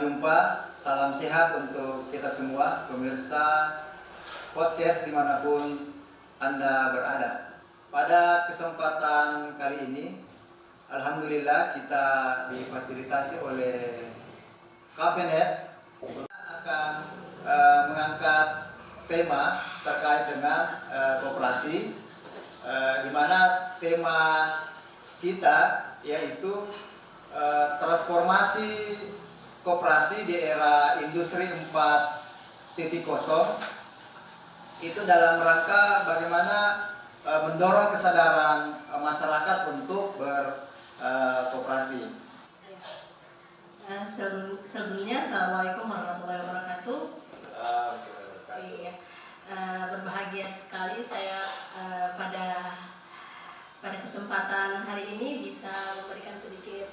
jumpa, salam sehat untuk kita semua, pemirsa podcast dimanapun Anda berada. Pada kesempatan kali ini, alhamdulillah kita difasilitasi oleh Kafenet akan mengangkat tema terkait dengan koperasi, di mana tema kita yaitu transformasi koperasi di era industri 4.0 itu dalam rangka bagaimana mendorong kesadaran masyarakat untuk berkoperasi. Sebelumnya, Assalamualaikum warahmatullahi wabarakatuh. Iya, berbahagia sekali saya pada kesempatan hari ini bisa memberikan sedikit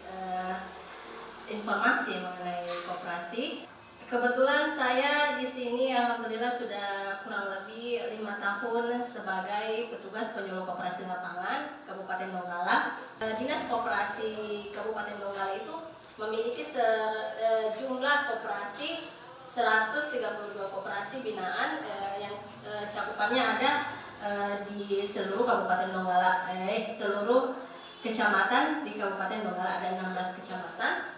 informasi mengenai koperasi. Kebetulan saya di sini alhamdulillah sudah kurang lebih 5 tahun sebagai petugas penyuluh koperasi lapangan Kabupaten Donggala. Dinas Koperasi Kabupaten Donggala itu memiliki jumlah koperasi 132 koperasi binaan yang cakupannya ada di seluruh Kabupaten Donggala, seluruh kecamatan di Kabupaten Donggala ada 16 kecamatan.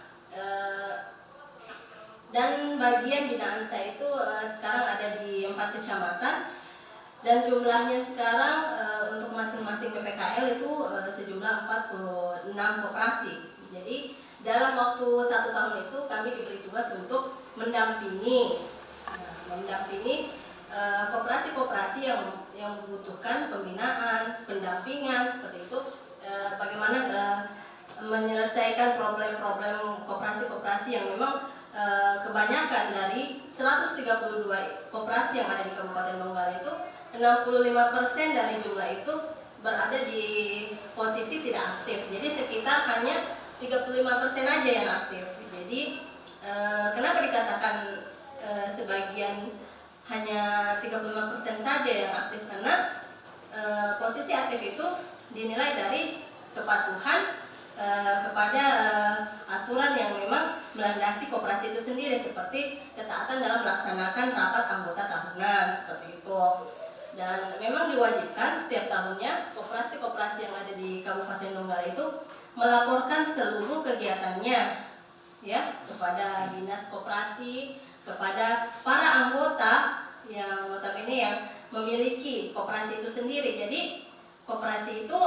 Dan bagian binaan saya itu sekarang ada di 4 kecamatan dan jumlahnya sekarang untuk masing-masing PPKL itu sejumlah 46 koperasi. Jadi dalam waktu 1 tahun itu kami diberi tugas untuk mendampingi koperasi-koperasi yang membutuhkan pembinaan, pendampingan seperti itu, bagaimana menyelesaikan problem-problem koperasi-koperasi yang memang kebanyakan dari 132 koperasi yang ada di Kabupaten Donggala itu 65% dari jumlah itu berada di posisi tidak aktif. Jadi sekitar hanya 35% aja yang aktif. Jadi kenapa dikatakan sebagian hanya 35% saja yang aktif? Karena posisi aktif itu dinilai dari kepatuhan kepada aturan yang memang melandasi koperasi itu sendiri, seperti ketaatan dalam melaksanakan rapat anggota tahunan seperti itu. Dan memang diwajibkan setiap tahunnya koperasi-koperasi yang ada di Kabupaten Donggala itu melaporkan seluruh kegiatannya ya kepada dinas koperasi, kepada para anggota yang notabene yang memiliki koperasi itu sendiri. Jadi koperasi itu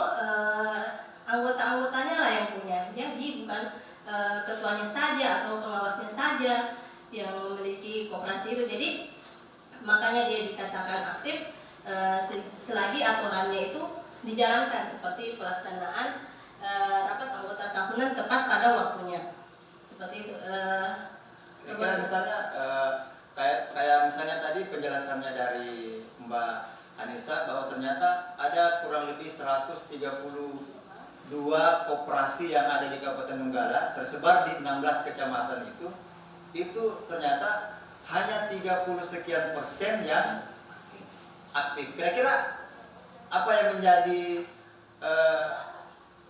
anggota-anggotanya lah yang punya, jadi bukan ketuanya saja atau pengawasnya saja yang memiliki koperasi itu. Jadi makanya dia dikatakan aktif selagi aturannya itu dijalankan, seperti pelaksanaan rapat anggota tahunan tepat pada waktunya, seperti itu. Kira-kira misalnya kayak misalnya tadi penjelasannya dari Mbak Anissa bahwa ternyata ada kurang lebih 132 koperasi yang ada di Kabupaten Donggala tersebar di 16 kecamatan itu ternyata hanya 30 sekian persen yang aktif. Kira-kira apa yang menjadi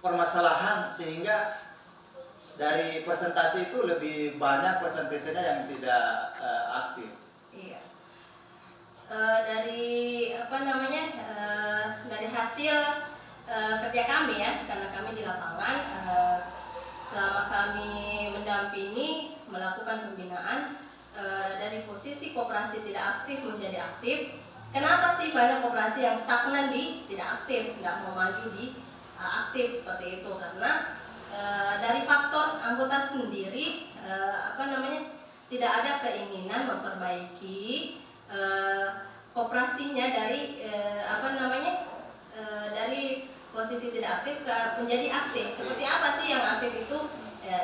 permasalahan sehingga dari persentase itu lebih banyak persentasenya yang tidak aktif? Iya. Dari hasil kerja kami ya, karena kami di lapangan selama kami mendampingi melakukan pembinaan dari posisi koperasi tidak aktif menjadi aktif. Kenapa sih banyak koperasi yang stagnan di tidak aktif, nggak mau maju di aktif seperti itu? Karena dari faktor anggota sendiri tidak ada keinginan memperbaiki koperasinya dari dari posisi tidak aktif menjadi aktif. Seperti apa sih yang aktif itu?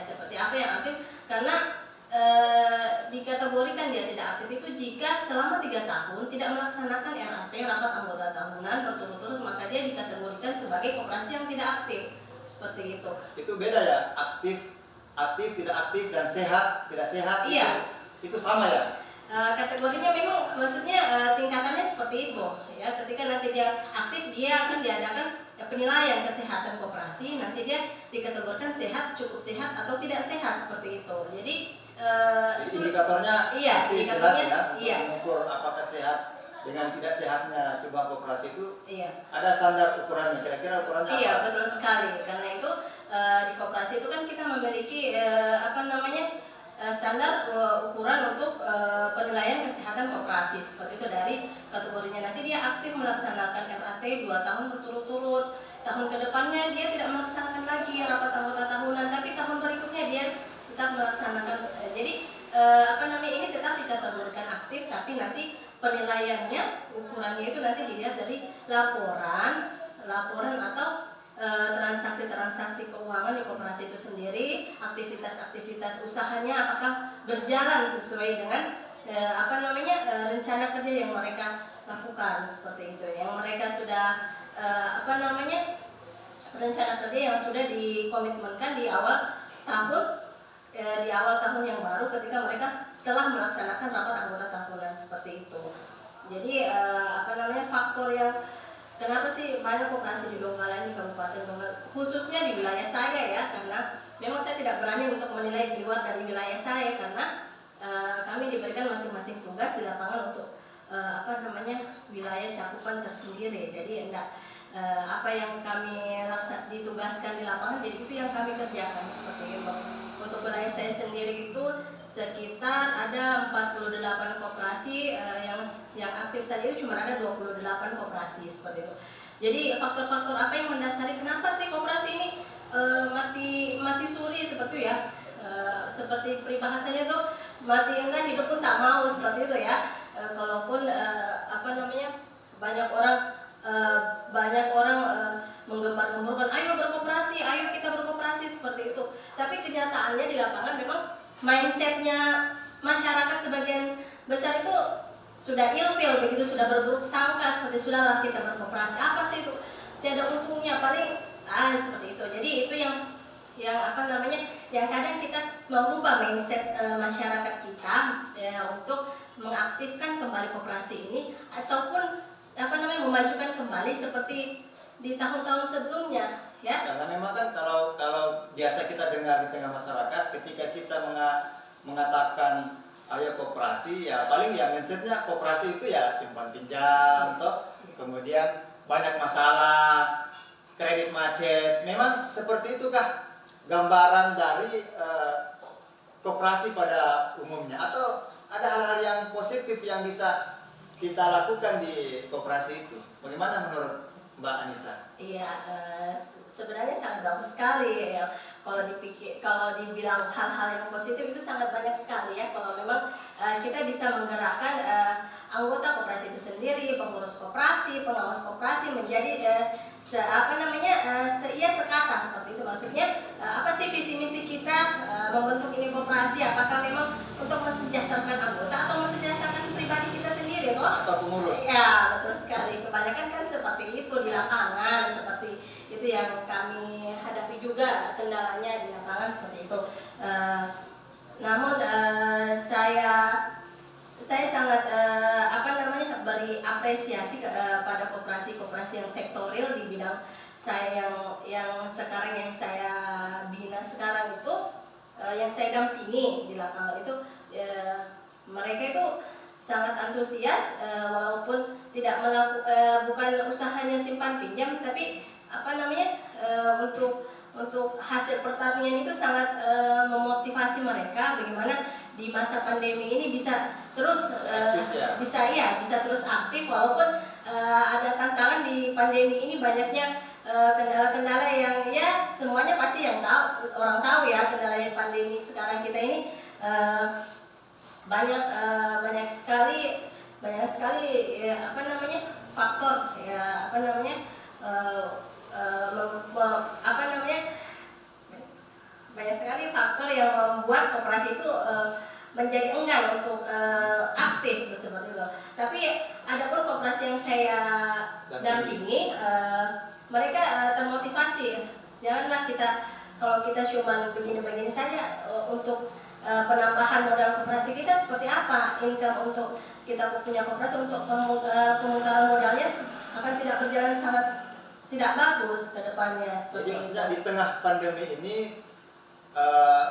Seperti apa yang aktif? Karena dikategorikan dia tidak aktif itu jika selama 3 tahun tidak melaksanakan RAT, rapat anggota tahunan berturut-turut, maka dia dikategorikan sebagai koperasi yang tidak aktif. Seperti itu. Itu beda ya, aktif, tidak aktif, dan sehat, tidak sehat. Iya. Itu sama ya? Kategorinya memang maksudnya tingkatannya seperti itu ya. Ketika nanti dia aktif, dia akan diadakan penilaian kesehatan koperasi, nanti dia dikategorikan sehat, cukup sehat atau tidak sehat seperti itu. Jadi Jadi indikatornya iya, pasti jelas indikatornya, ya, iya. untuk mengukur apakah sehat dengan tidak sehatnya sebuah koperasi itu. Iya. Ada standar ukurannya, kira-kira ukurannya Iya, apa? betul sekali. Karena itu di koperasi itu kan kita memiliki standar ukuran untuk penilaian kesehatan koperasi. Seperti itu dari kategorinya, nanti dia aktif melaksanakan RAT 2 tahun berturut-turut. Tahun kedepannya dia tidak melaksanakan lagi rapat anggota tahunan, tapi tahun berikutnya dia tetap melaksanakan. Jadi ini tetap dikategorikan aktif, tapi nanti penilaiannya, ukurannya itu nanti dilihat dari laporan atau transaksi-transaksi keuangan di koperasi itu sendiri, aktivitas-aktivitas usahanya apakah berjalan sesuai dengan rencana kerja yang mereka lakukan, seperti itu. Yang mereka sudah rencana kerja yang sudah dikomitmenkan di awal tahun yang baru ketika mereka telah melaksanakan rapat anggota tahunan, seperti itu. Jadi faktor yang kenapa sih banyak koperasi di Donggala ini, Kabupaten Donggala, khususnya di wilayah saya ya, karena memang saya tidak berani untuk menilai di luar dari wilayah saya, karena kami diberikan masing-masing tugas di lapangan untuk wilayah cakupan tersendiri. Jadi apa yang kami ditugaskan di lapangan, jadi itu yang kami kerjakan, seperti itu. Untuk wilayah saya sendiri itu sekitar ada 48 koperasi, yang aktif saja itu cuma ada 28 koperasi, seperti itu. Jadi faktor-faktor apa yang mendasari kenapa sih koperasi ini mati suri, seperti itu ya, seperti peribahasanya tuh mati enggak hidup pun tak mau, seperti itu ya. Kalaupun banyak orang menggembar-gemburkan ayo berkoperasi, ayo kita berkoperasi, seperti itu. Tapi kenyataannya di lapangan memang mindsetnya masyarakat sebagian besar itu sudah ilfil, begitu, sudah berburuk sangka, seperti sudahlah kita berkoperasi, apa sih itu, tiada untungnya, paling seperti itu. Jadi itu yang kadang kita merubah mindset masyarakat kita ya, untuk mengaktifkan kembali koperasi ini, ataupun memajukan kembali seperti di tahun-tahun sebelumnya ya. Karena memang kan kalau biasa kita dengar di tengah masyarakat, ketika kita mengatakan ayo koperasi, ya paling ya mindsetnya koperasi itu ya simpan pinjam, toh kemudian banyak masalah, kredit macet. Memang seperti itukah gambaran dari koperasi pada umumnya, atau ada hal-hal yang positif yang bisa kita lakukan di koperasi itu? Bagaimana menurut Mbak Anissa? Iya, sebenarnya sangat bagus sekali ya. Kalau dibilang hal-hal yang positif itu sangat banyak sekali ya. Kalau memang kita bisa menggerakkan anggota koperasi itu sendiri, pengurus koperasi, pengawas koperasi menjadi sekata, seperti itu. Maksudnya apa sih visi misi kita membentuk ini koperasi? Apakah memang untuk mensejahterakan anggota atau mensejahterakan pribadi kita sendiri, toh? Atau pengurus? Ya, betul sekali. Kebanyakan kan seperti itu di lapangan, seperti itu yang kami hadapi juga kendalanya di lapangan, seperti itu. Namun saya sangat beri apresiasi pada koperasi-koperasi yang sektorial di bidang saya yang sekarang saya bina sekarang itu, yang saya dampingi di lapangan itu, mereka itu sangat antusias, walaupun tidak bukan usahanya simpan pinjam, tapi untuk hasil pertanian itu sangat memotivasi mereka bagaimana di masa pandemi ini bisa terus bisa terus aktif, walaupun ada tantangan di pandemi ini, banyaknya kendala-kendala yang ya semuanya pasti orang tahu ya, kendala yang pandemi sekarang kita ini banyak sekali faktor ya, banyak sekali faktor yang membuat koperasi itu menjadi enggan untuk aktif, seperti itu. Tapi ada pun koperasi yang saya dampingi, mereka termotivasi. Janganlah kalau kita cuma begini-begini saja untuk penambahan modal koperasi kita seperti apa, income untuk kita punya koperasi untuk pemutaran modalnya akan tidak berjalan sangat tidak bagus ke depannya. Jadi maksudnya di tengah pandemi ini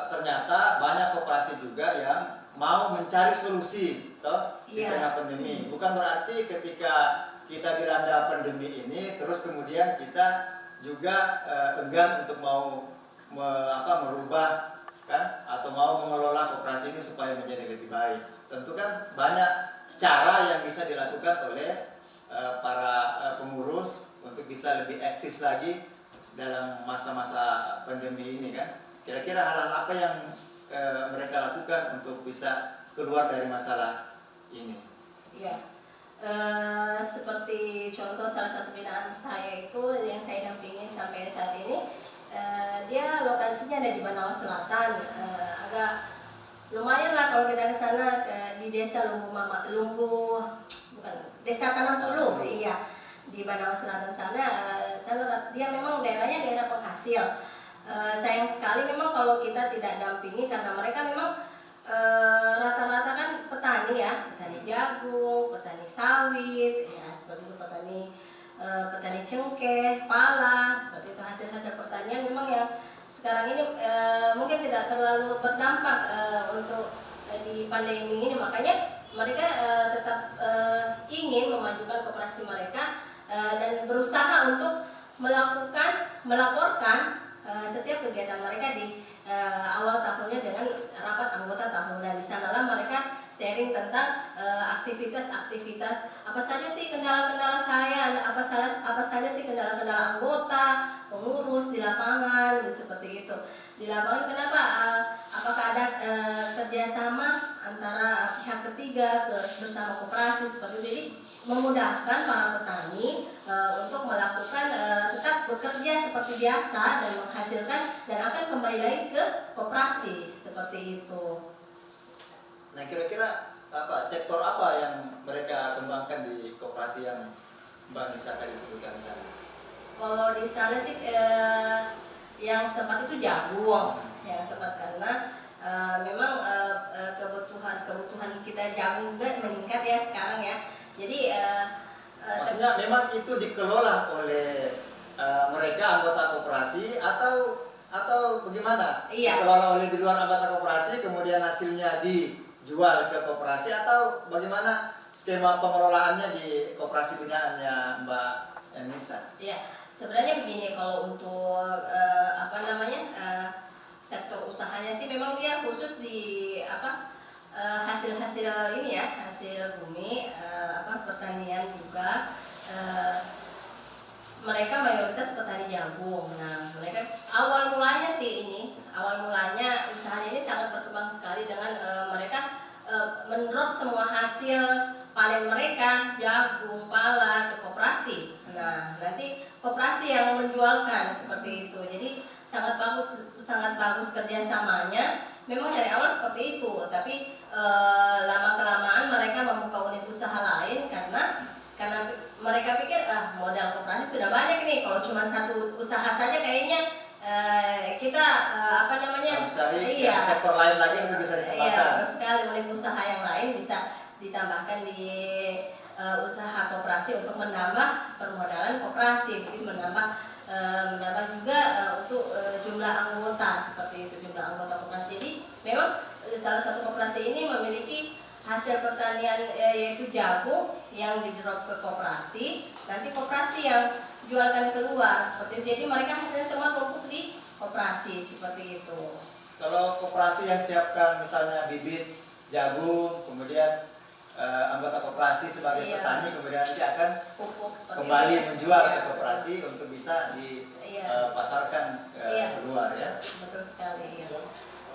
ternyata banyak koperasi juga yang mau mencari solusi toh di Iya. tengah pandemi. Bukan berarti ketika kita dilanda pandemi ini terus kemudian kita juga enggan untuk mau merubah kan atau mau mengelola koperasi ini supaya menjadi lebih baik. Tentu kan banyak cara yang bisa dilakukan oleh para pengurus untuk bisa lebih eksis lagi dalam masa-masa pandemi ini kan. Kira-kira hal-hal apa yang mereka lakukan untuk bisa keluar dari masalah ini? Iya. Seperti contoh salah satu binaan saya itu yang saya dampingi sampai saat ini, dia lokasinya ada di Banawa Selatan, agak lumayan lah kalau kita ke sana, di desa bukan desa Tanam Puluh, iya, di Banawa Selatan sana. Dia memang daerahnya daerah penghasil. Sayang sekali memang kalau kita tidak dampingi karena mereka memang rata-rata kan petani ya, petani jagung, petani sawit, ya seperti itu, petani cengkeh, pala, seperti itu, hasil-hasil pertanian memang yang sekarang ini mungkin tidak terlalu berdampak untuk di pandemi ini. Makanya mereka tetap ingin memajukan koperasi mereka dan berusaha untuk melaporkan setiap kegiatan mereka di awal tahunnya dengan rapat anggota tahunan. Di sanalah mereka sharing tentang aktivitas apa saja sih kendala-kendala saya, apa saja sih kendala-kendala anggota, pengurus di lapangan, seperti itu. Di lapangan kenapa? Apakah ada kerjasama antara pihak ketiga bersama koperasi seperti itu. Jadi memudahkan para petani untuk melakukan tetap bekerja seperti biasa dan menghasilkan dan akan kembali lagi ke koperasi seperti itu. Nah, kira-kira sektor apa yang mereka kembangkan di koperasi yang Mbak Nisa tadi sebutkan sana? Kalau di sana sih yang sempat itu jagung, yang sempat karena memang kebutuhan kita jagung juga meningkat ya sekarang ya. Jadi maksudnya memang itu dikelola oleh mereka anggota koperasi atau bagaimana? Iya. Dikelola oleh di luar anggota koperasi kemudian hasilnya dijual ke koperasi atau bagaimana skema pengelolaannya di koperasi punyaannya Mbak Nisa? Iya, sebenarnya begini, kalau untuk sektor usahanya sih memang dia khusus di hasil-hasil ini ya, hasil bumi, pertanian juga. Mereka mayoritas petani jagung. Nah, mereka awal mulanya usahanya ini sangat berkembang sekali dengan mereka mendrop semua hasil panen mereka, jagung, pala, ke koperasi. Nah, nanti koperasi yang menjualkan seperti itu. Jadi sangat bagus kerjasamanya. Memang dari awal seperti itu, tapi lama kelamaan mereka membuka unit usaha lain karena mereka pikir modal koperasi sudah banyak nih, kalau cuma satu usaha saja kayaknya kita Harus cari sektor lain lagi yang bisa dikembangkan. Iya, sekali unit usaha yang lain bisa ditambahkan di usaha koperasi untuk menambah permodalan koperasi, begitu menambah juga untuk jumlah anggota, seperti itu, jumlah anggota koperasi. Jadi memang salah satu koperasi ini memiliki hasil pertanian yaitu jagung yang di-drop ke koperasi, nanti koperasi yang jualkan keluar seperti itu. Jadi mereka hasilnya semua tumpuk di koperasi seperti itu. Kalau koperasi yang siapkan misalnya bibit jagung, kemudian anggota koperasi sebagai petani kemudian nanti akan pupuk kembali itu, menjual ke koperasi untuk bisa dipasarkan keluar ya. Betul sekali. Ya.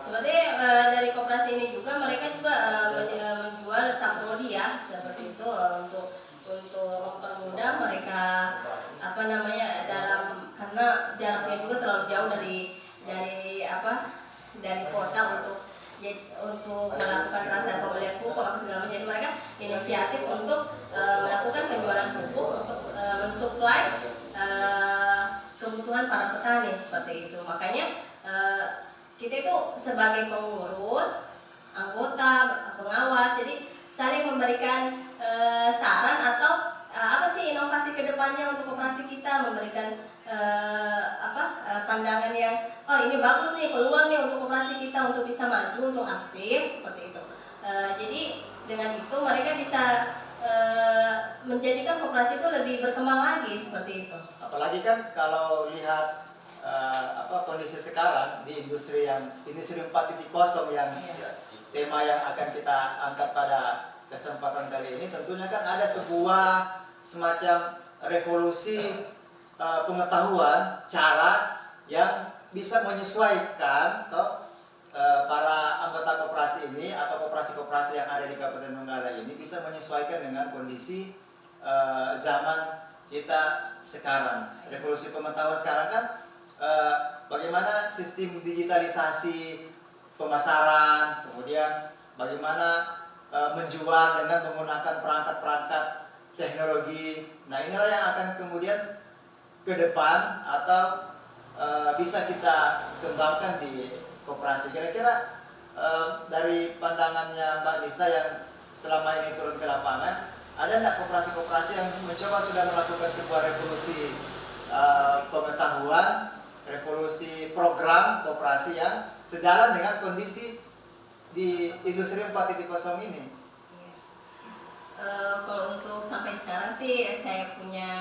Seperti dari koperasi ini juga mereka juga menjual saprodi ya, seperti itu, untuk mempermudah mereka karena jaraknya juga terlalu jauh dari kota untuk melakukan transaksi pembelian pupuk apa segala macam. Jadi mereka inisiatif untuk melakukan penjualan pupuk untuk mensuplai kebutuhan para petani seperti itu. Makanya kita itu sebagai pengurus, anggota, pengawas, jadi saling memberikan saran atau apa sih inovasi kedepannya untuk koperasi kita, memberikan pandangan yang oh ini bagus nih, peluang nih untuk koperasi kita untuk bisa maju, untuk aktif seperti itu. Jadi dengan itu mereka bisa menjadikan koperasi itu lebih berkembang lagi seperti itu. Apalagi kan kalau lihat kondisi sekarang di industri 4.0 yang tema yang akan kita angkat pada kesempatan kali ini, tentunya kan ada sebuah semacam revolusi pengetahuan cara yang bisa menyesuaikan para anggota koperasi ini atau koperasi-koperasi yang ada di Kabupaten Donggala ini bisa menyesuaikan dengan kondisi zaman kita sekarang. Revolusi pengetahuan sekarang kan bagaimana sistem digitalisasi pemasaran, kemudian bagaimana menjual dengan menggunakan perangkat-perangkat teknologi. Nah, inilah yang akan kemudian ke depan atau bisa kita kembangkan di koperasi. Kira-kira dari pandangannya Mbak Nisa yang selama ini turun ke lapangan, ada enggak koperasi-koperasi yang mencoba sudah melakukan sebuah revolusi pengetahuan, revolusi program koperasi yang sejalan dengan kondisi di industri 4.0 ini? Kalau untuk sampai sekarang sih saya punya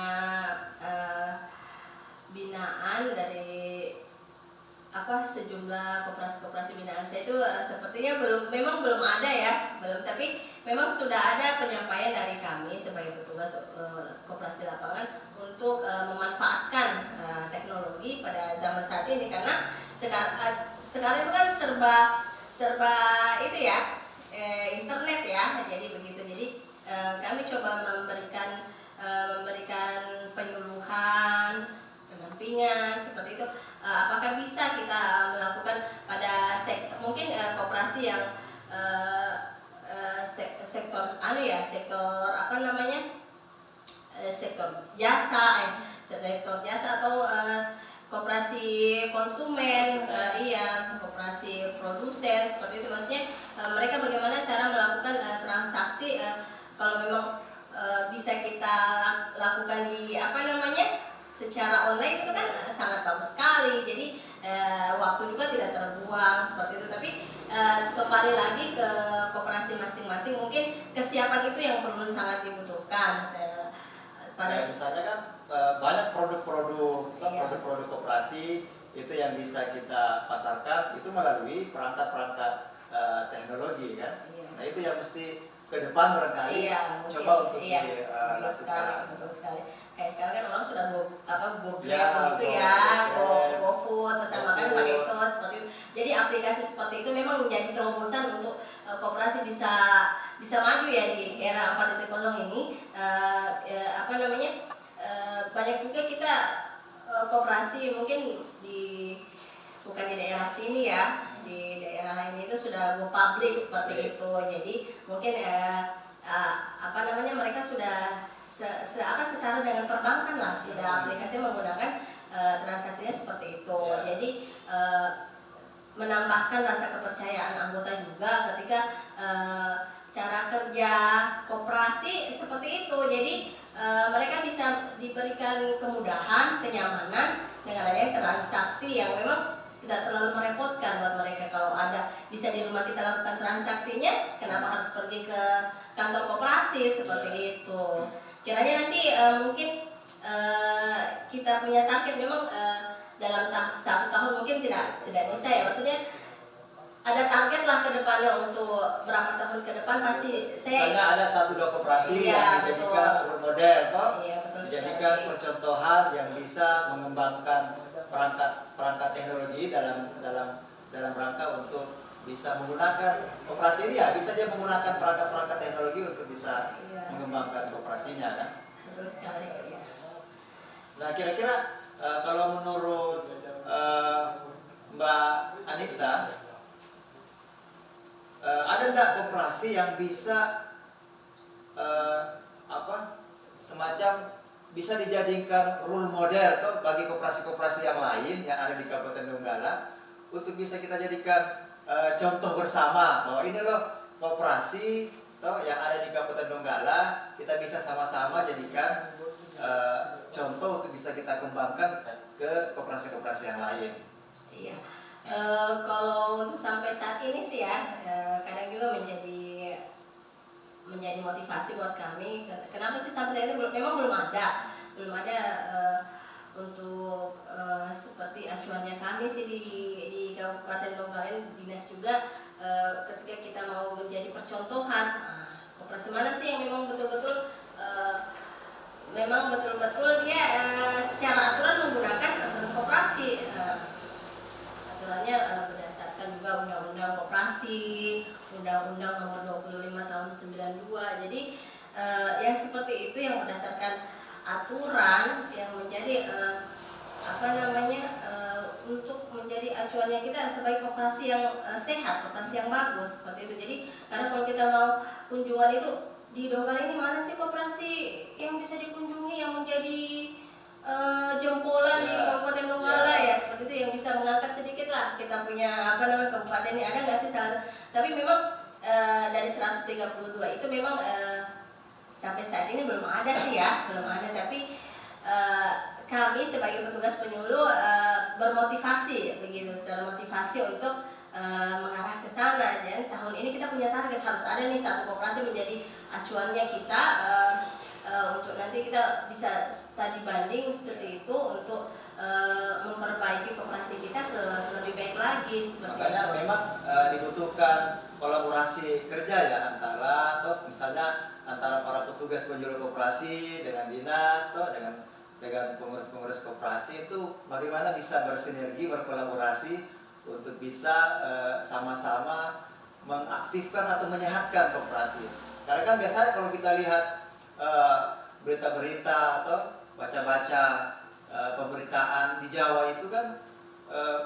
binaan dari sejumlah koperasi-koperasi binaan saya itu sepertinya memang belum ada ya, tapi memang sudah ada penyampaian dari kami sebagai petugas koperasi lapangan untuk memanfaatkan teknologi pada zaman saat ini, karena sekarang itu kan serba itu ya, internet ya, jadi begitu. Jadi kami coba memberikan penyuluhan, pendampingan seperti itu. Apakah bisa kita melakukan pada mungkin koperasi yang sektor sektor jasa atau koperasi konsumen, koperasi produsen seperti itu. Maksudnya mereka bagaimana cara melakukan transaksi kalau memang bisa kita lakukan di secara online itu kan sangat bagus sekali. Jadi waktu juga tidak terbuang seperti itu. Tapi kembali lagi ke koperasi masing-masing, mungkin kesiapan itu yang perlu sangat dibutuhkan. Misalnya kan banyak produk-produk koperasi itu yang bisa kita pasarkan itu melalui perangkat-perangkat teknologi kan. Nah, itu yang mesti ke depan barangkali coba untuk dilakukan. Betul sekali. Kayak sekarang kan orang sudah go Grab go food, pesan makan pakai itu seperti itu. Jadi aplikasi seperti itu memang menjadi terobosan untuk koperasi bisa maju ya di era 4.0 ini. Banyak juga kita koperasi mungkin bukan di daerah sini ya, di daerah lainnya itu sudah go public seperti itu. Jadi mungkin mereka sudah setara dengan perbankan lah, sudah aplikasi menggunakan transaksinya seperti itu. Jadi menambahkan rasa kepercayaan anggota juga ketika cara kerja koperasi seperti itu. Jadi mereka bisa diberikan kemudahan, kenyamanan dengan adanya transaksi yang memang tidak terlalu merepotkan buat mereka. Kalau bisa di rumah kita lakukan transaksinya, kenapa harus pergi ke kantor koperasi seperti itu. Kiranya nanti mungkin kita punya target memang dalam 1 tahun mungkin tidak bisa ya, maksudnya ada target lah ke depannya untuk berapa tahun ke depan pasti misalnya ada 1-2 koperasi yang dijadikan role model dijadikan percontohan yang bisa mengembangkan perangkat teknologi dalam rangka untuk bisa menggunakan koperasi ini ya, bisa dia menggunakan perangkat teknologi untuk bisa mengembangkan koperasinya kan. Betul sekali ya. Nah, kira-kira kalau menurut Mbak Anissa, ada enggak koperasi yang bisa semacam bisa dijadikan role model bagi koperasi-koperasi yang lain yang ada di Kabupaten Donggala untuk bisa kita jadikan contoh bersama bahwa ini loh koperasi yang ada di Kabupaten Donggala, kita bisa sama-sama jadikan contoh untuk bisa kita kembangkan ke koperasi-koperasi yang lain. Iya. Kalau untuk sampai saat ini sih ya, kadang juga menjadi motivasi buat kami. Kenapa sih sampai saat ini memang belum ada untuk seperti acuannya kami sih di Kabupaten Donggala, dinas juga ketika kita mau menjadi percontohan, koperasi mana sih yang memang betul-betul dia secara aturan menggunakan aturan koperasi. Aturannya berdasarkan juga Undang-Undang Koperasi, Undang-Undang Nomor 25 Tahun 92. Jadi yang seperti itu yang berdasarkan aturan yang menjadi untuk menjadi acuannya kita sebagai koperasi yang sehat, koperasi yang bagus seperti itu. Jadi karena kalau kita mau kunjungan itu di Donggala ini mana sih koperasi yang bisa dikunjungi yang menjadi jempolan di Kabupaten Donggala ya seperti itu, yang bisa mengangkat sedikit lah kita punya kabupaten ini, ada nggak sih salah satu? Tapi memang dari 132 itu memang sampai saat ini belum ada sih ya, belum ada. Tapi kami sebagai petugas penyuluh bermotivasi termotivasi untuk mengarah ke sana. Dan tahun ini kita punya target harus ada nih satu koperasi menjadi acuannya kita untuk nanti kita bisa studi banding seperti itu untuk memperbaiki koperasi kita ke lebih baik lagi seperti Makanya itu. memang dibutuhkan kolaborasi kerja ya antara misalnya antara para petugas penyuluh koperasi dengan dinas dengan pengurus-pengurus koperasi itu bagaimana bisa bersinergi, berkolaborasi untuk bisa sama-sama mengaktifkan atau menyehatkan koperasi. Karena kan biasanya kalau kita lihat berita-berita atau baca-baca pemberitaan di Jawa itu kan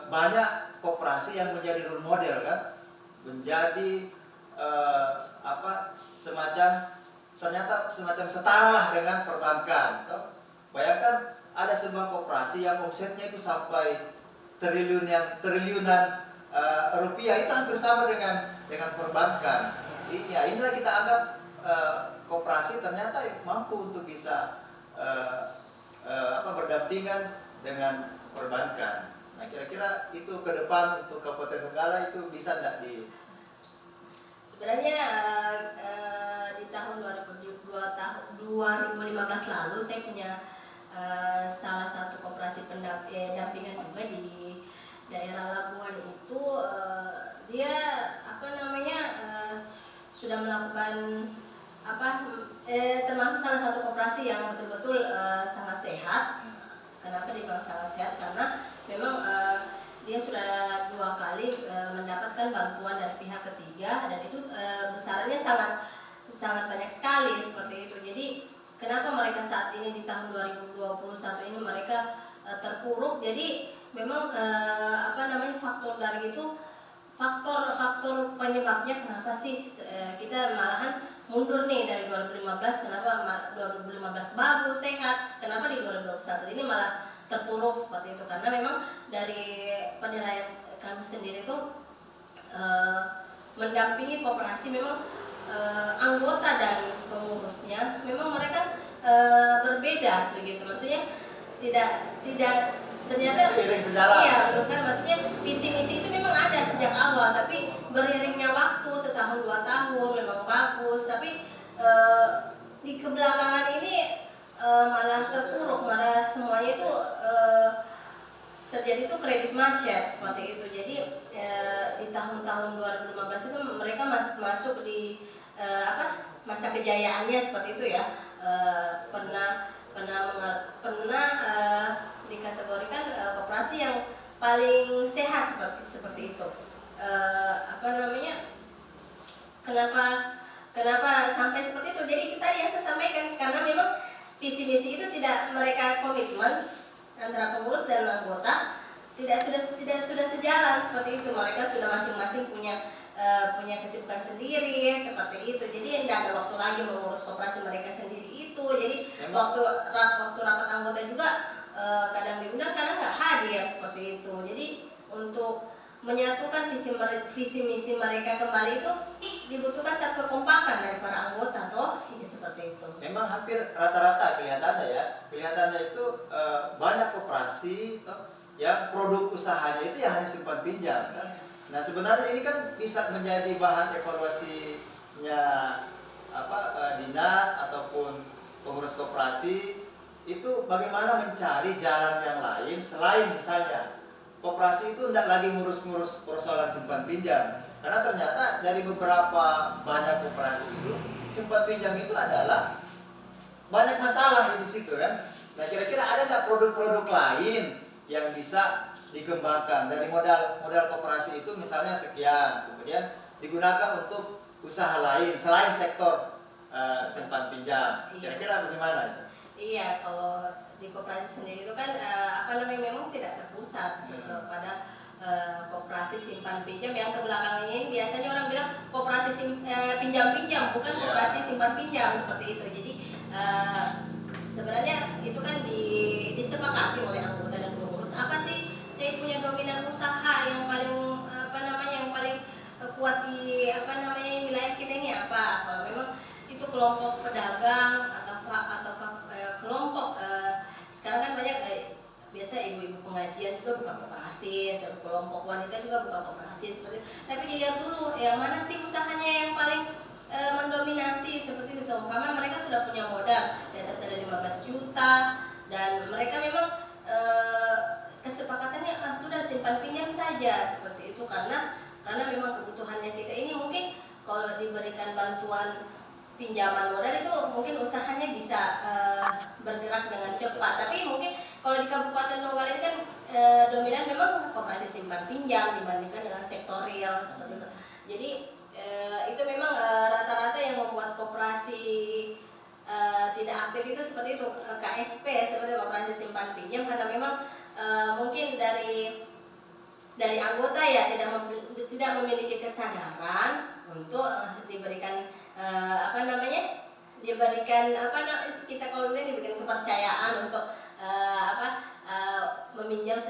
banyak koperasi yang menjadi role model kan, menjadi semacam setara lah dengan perbankan. Bayangkan ada sebuah koperasi yang omsetnya itu sampai triliunan rupiah, itu hampir sama dengan perbankan. Inilah kita anggap koperasi ternyata mampu untuk bisa berdampingan dengan perbankan. Nah, kira-kira itu ke depan untuk Kabupaten Donggala itu bisa tidak Sebenarnya di tahun 2015 lalu saya punya salah satu koperasi pendampingan juga di daerah Labuan itu, dia sudah melakukan termasuk salah satu koperasi yang betul-betul sangat sehat. Kenapa dibilang sangat sehat? Karena memang dia sudah 2 kali mendapatkan bantuan dari pihak ketiga, dan itu besarannya sangat banyak sekali seperti itu. Jadi kenapa mereka saat ini di tahun 2021 ini mereka terpuruk? Jadi memang faktor dari itu, faktor penyebabnya kenapa sih kita malahan mundur nih dari 2015, kenapa 2015 bagus sehat, kenapa di 2021 ini malah terpuruk seperti itu? Karena memang dari penilaian kami sendiri itu mendampingi koperasi memang anggota dan pengurusnya memang mereka berbeda begitu, maksudnya tidak ternyata seiring sejalan. Iya, terus kan maksudnya visi misi itu memang ada sejak awal, tapi beriringnya waktu setahun 2 tahun memang bagus, tapi di kebelakangan ini malah terpuruk, malah semuanya itu terjadi itu kredit macet seperti itu. Jadi di tahun-tahun 2015 itu mereka masuk di masa kejayaannya seperti itu ya, pernah dikategorikan koperasi yang paling sehat seperti itu. Kenapa sampai seperti itu? Jadi tadi yang saya sampaikan, karena memang visi misi itu tidak mereka komitmen antara pengurus dan anggota tidak sudah sejalan seperti itu. Mereka sudah masing-masing punya kesibukan sendiri seperti itu. Jadi tidak ada waktu lagi mengurus koperasi mereka sendiri itu. Jadi waktu rapat anggota juga kadang diundang, kadang nggak hadir seperti itu. Jadi untuk menyatukan visi misi mereka kembali itu dibutuhkan satu kekompakan dari para anggota toh, ya seperti itu. Memang hampir rata-rata kelihatannya itu banyak koperasi toh, yang produk usahanya itu ya hanya simpan pinjam kan. Nah sebenarnya ini kan bisa menjadi bahan evaluasinya dinas ataupun pengurus koperasi itu bagaimana mencari jalan yang lain selain misalnya koperasi itu tidak lagi ngurus-ngurus persoalan simpan pinjam, karena ternyata dari beberapa banyak koperasi itu simpan pinjam itu adalah banyak masalah di situ kan. Nah kira-kira ada nggak produk-produk lain yang bisa dikembangkan dari modal koperasi itu misalnya sekian, kemudian digunakan untuk usaha lain selain sektor simpan pinjam. Kira-kira bagaimana itu? Iya, kalau di koperasi sendiri itu kan memang tidak terpusat gitu pada koperasi simpan pinjam yang ke belakang ini biasanya orang bilang koperasi pinjam-pinjam, bukan koperasi simpan pinjam seperti itu. Jadi sebenarnya itu kan disepakati oleh anggota dan pengurus. Apa sih saya punya dominan usaha yang paling yang paling kuat di wilayah kita ini apa? Kalau memang itu kelompok pedagang atau kelompok sekarang kan banyak biasa ibu-ibu pengajian juga buka koperasi, kelompok wanita juga buka koperasi seperti itu. Tapi dilihat dulu yang mana sih usahanya yang paling mendominasi seperti itu. Seumpama mereka sudah punya modal di atas dari 15 juta dan mereka memang kesepakatannya sudah simpan pinjam saja seperti itu, karena memang kebutuhannya kita ini mungkin kalau diberikan bantuan pinjaman modal itu mungkin usahanya bisa bergerak dengan cepat. Tapi mungkin kalau di Kabupaten Donggala ini kan dominan memang koperasi simpan pinjam dibandingkan dengan sektor real seperti itu. Jadi itu memang rata-rata yang membuat koperasi tidak aktif itu seperti itu, KSP seperti koperasi simpan pinjam, karena memang mungkin dari anggota ya tidak memiliki kesadaran untuk diberikan kita kalau ini diberikan kepercayaan untuk meminjam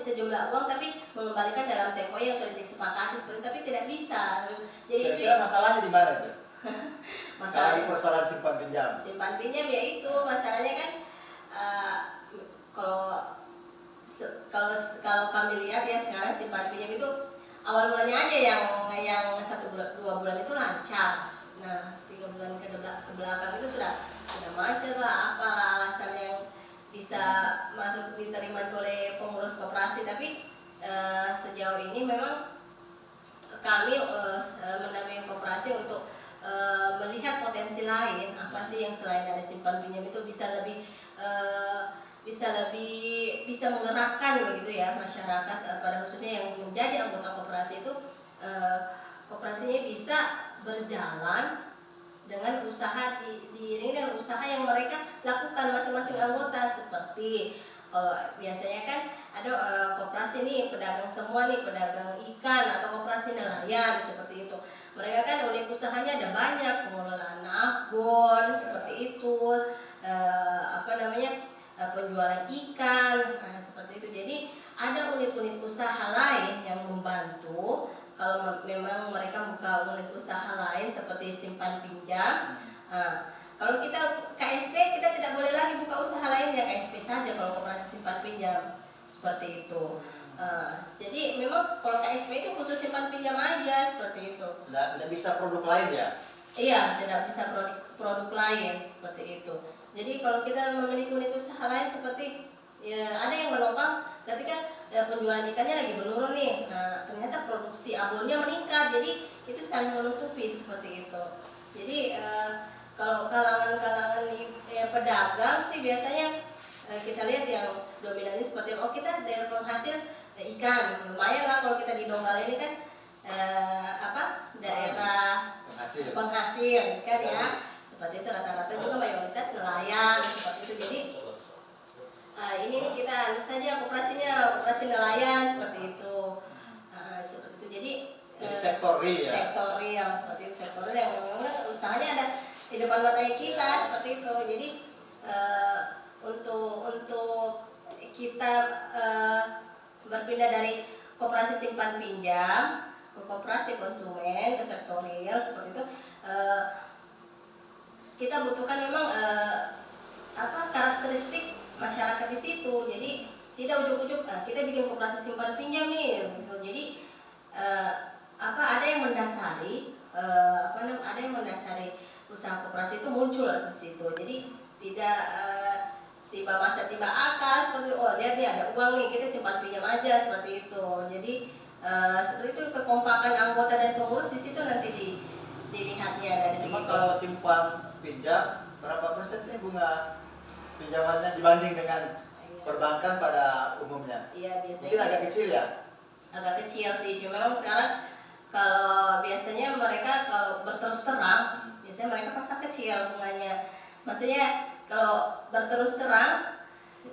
sejumlah uang tapi mengembalikan dalam tempo yang sudah disepakati seperti itu, tapi tidak bisa. Jadi kira-kira masalahnya di mana itu? Masalah di persoalan simpan pinjam. Simpan pinjam ya itu masalahnya kan kalau kami lihat ya sekarang simpan pinjam itu awal mulanya aja yang 1 bulan 2 bulan itu lancar. Nah 3 bulan ke belakang itu sudah macet lah, apalah alasan yang bisa masuk diterima oleh pengurus koperasi. Tapi sejauh ini memang kami mendampingi koperasi untuk melihat potensi lain apa sih yang selain dari simpan pinjam itu bisa bisa menggerakkan begitu ya masyarakat, pada khususnya yang menjadi anggota koperasi itu koperasinya bisa berjalan dengan usaha diiringi dengan usaha yang mereka lakukan masing-masing anggota. Seperti biasanya kan ada koperasi nih pedagang semua nih, pedagang ikan atau koperasi nelayan seperti itu. Mereka kan unit usahanya ada banyak, pengelolaan abon seperti itu, penjualan ikan, seperti itu. Jadi ada unit-unit usaha lain yang membantu kalau memang mereka buka unit usaha lain seperti simpan pinjam. Kalau kita KSP kita tidak boleh lagi buka usaha lain, ya KSP saja kalau koperasi simpan pinjam seperti itu. Jadi memang kalau KSP itu khusus simpan pinjam aja seperti itu. Nggak bisa produk lain ya? Iya, tidak bisa produk lain seperti itu. Jadi kalau kita memiliki unit usaha lain seperti ya, ada yang menopang ketika penjualan ikannya lagi menurun nih, nah ternyata produksi abonnya meningkat, jadi itu saling menutupi seperti itu. Jadi kalau kalangan pedagang sih biasanya kita lihat yang dominannya seperti kita dari penghasil ikan, lumayan lah kalau kita di Donggala ini kan daerah penghasil ikan ya. Seperti itu rata-rata juga mayoritas nelayan seperti itu. Jadi ini kita saja koperasi nelayan seperti itu. Seperti itu. Jadi sektor real seperti itu, sektor real yang memang usahanya ada di depan mata kita seperti itu. Jadi untuk kita berpindah dari koperasi simpan pinjam ke koperasi konsumen, ke sektorial seperti itu, eh, kita butuhkan memang karakteristik masyarakat di situ. Jadi tidak ujuk-ujuk kita bikin koperasi simpan pinjam nih gitu. Jadi ada yang mendasari ada yang mendasari usaha koperasi itu muncul di situ. Jadi tidak tiba masa tiba akal seperti lihat dia ada uang nih kita simpan pinjam aja seperti itu. Jadi seperti itu kekompakan anggota dan pengurus di situ nanti dilihatnya dari. Memang kalau simpan pinjam berapa persen sih bunga pinjamannya dibanding dengan perbankan pada umumnya? Iya, biasanya mungkin agak kecil ya? Agak kecil sih, cuma memang sekarang kalau biasanya mereka kalau berterus terang, biasanya mereka pasang kecil bunganya. Maksudnya kalau berterus terang,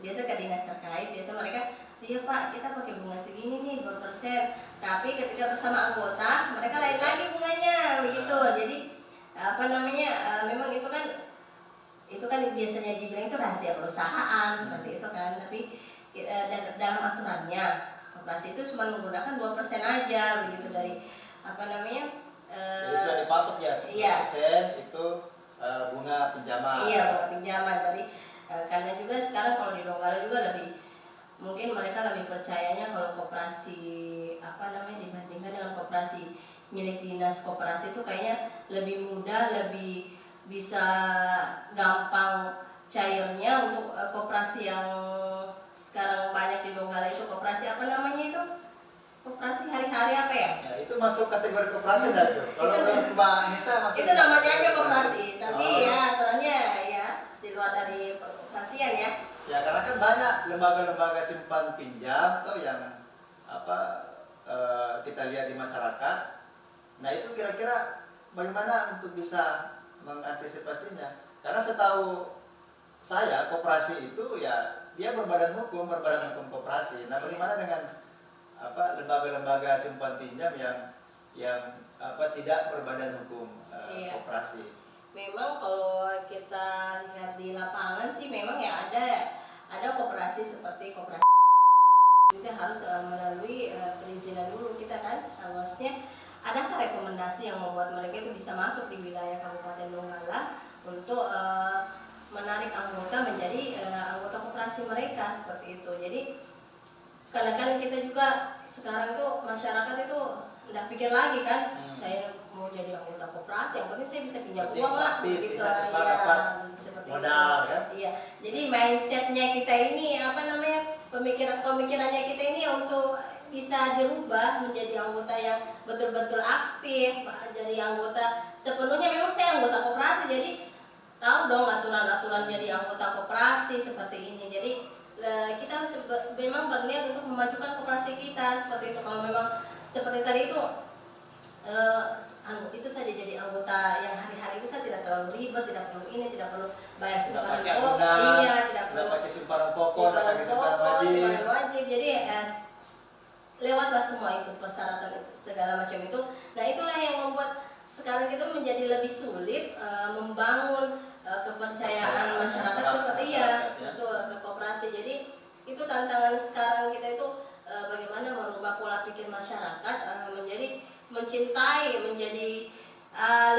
biasa ke dinas terkait, biasa mereka, iya Pak, kita pakai bunga segini nih, 2%. Tapi ketika bersama anggota, mereka lain lagi bunganya, begitu. Jadi memang itu kan biasanya dibilang itu rahasia perusahaan seperti itu kan. Tapi dalam aturannya koperasi itu cuma menggunakan 2% aja begitu dari jadi sudah dipatok ya 1% iya. itu bunga pinjaman. Iya, bunga pinjaman dari karena juga sekarang kalau di Donggala juga mungkin mereka lebih percayanya kalau koperasi dibandingkan dengan koperasi milik dinas. Koperasi itu kayaknya lebih mudah, lebih bisa gampang cairnya. Untuk koperasi yang sekarang banyak di Donggala itu koperasi koperasi hari-hari apa ya? Ya, itu masuk kategori koperasi dah itu. Kalau menurut Mbak Nisa masuk. Itu namanya aja koperasi, tapi ya aturannya ya di luar dari koperasian ya. Ya karena kan banyak lembaga-lembaga simpan pinjam tuh yang kita lihat di masyarakat. Nah itu kira-kira bagaimana untuk bisa mengantisipasinya? Karena setahu saya koperasi itu ya dia berbadan hukum koperasi. Nah bagaimana dengan lembaga-lembaga simpan pinjam yang tidak berbadan hukum Iya. koperasi? Memang kalau kita lihat di lapangan sih memang ya ada koperasi seperti koperasi kita harus melalui perizinan dulu kita kan. Maksudnya adakah rekomendasi yang membuat mereka itu bisa masuk di wilayah Kabupaten Donggala untuk menarik anggota menjadi anggota koperasi mereka seperti itu. Jadi kadang-kadang kita juga sekarang itu masyarakat itu tidak pikir lagi kan, saya mau jadi anggota koperasi, yang penting saya bisa pinjam uang lah, praktis, gitu. bisa cepat dapat modal kan? Iya, jadi mindsetnya kita ini pemikirannya kita ini untuk bisa dirubah menjadi anggota yang betul-betul aktif, jadi anggota sepenuhnya. Memang saya anggota koperasi, jadi tahu dong aturan-aturan jadi anggota koperasi seperti ini. Jadi kita harus memang berniat untuk memajukan koperasi kita seperti itu. Kalau memang seperti tadi itu saja jadi anggota yang hari-hari itu saya tidak terlalu ribet, tidak perlu ini, tidak perlu bayar simpanan pokok, tidak perlu pakai simpanan pokok, tidak pakai simpanan wajib. Jadi lewatlah semua itu persyaratan segala macam itu. Nah itulah yang membuat sekarang itu menjadi lebih sulit membangun kepercayaan masyarakat ke koperasi. Jadi itu tantangan sekarang kita itu bagaimana merubah pola pikir masyarakat menjadi mencintai, menjadi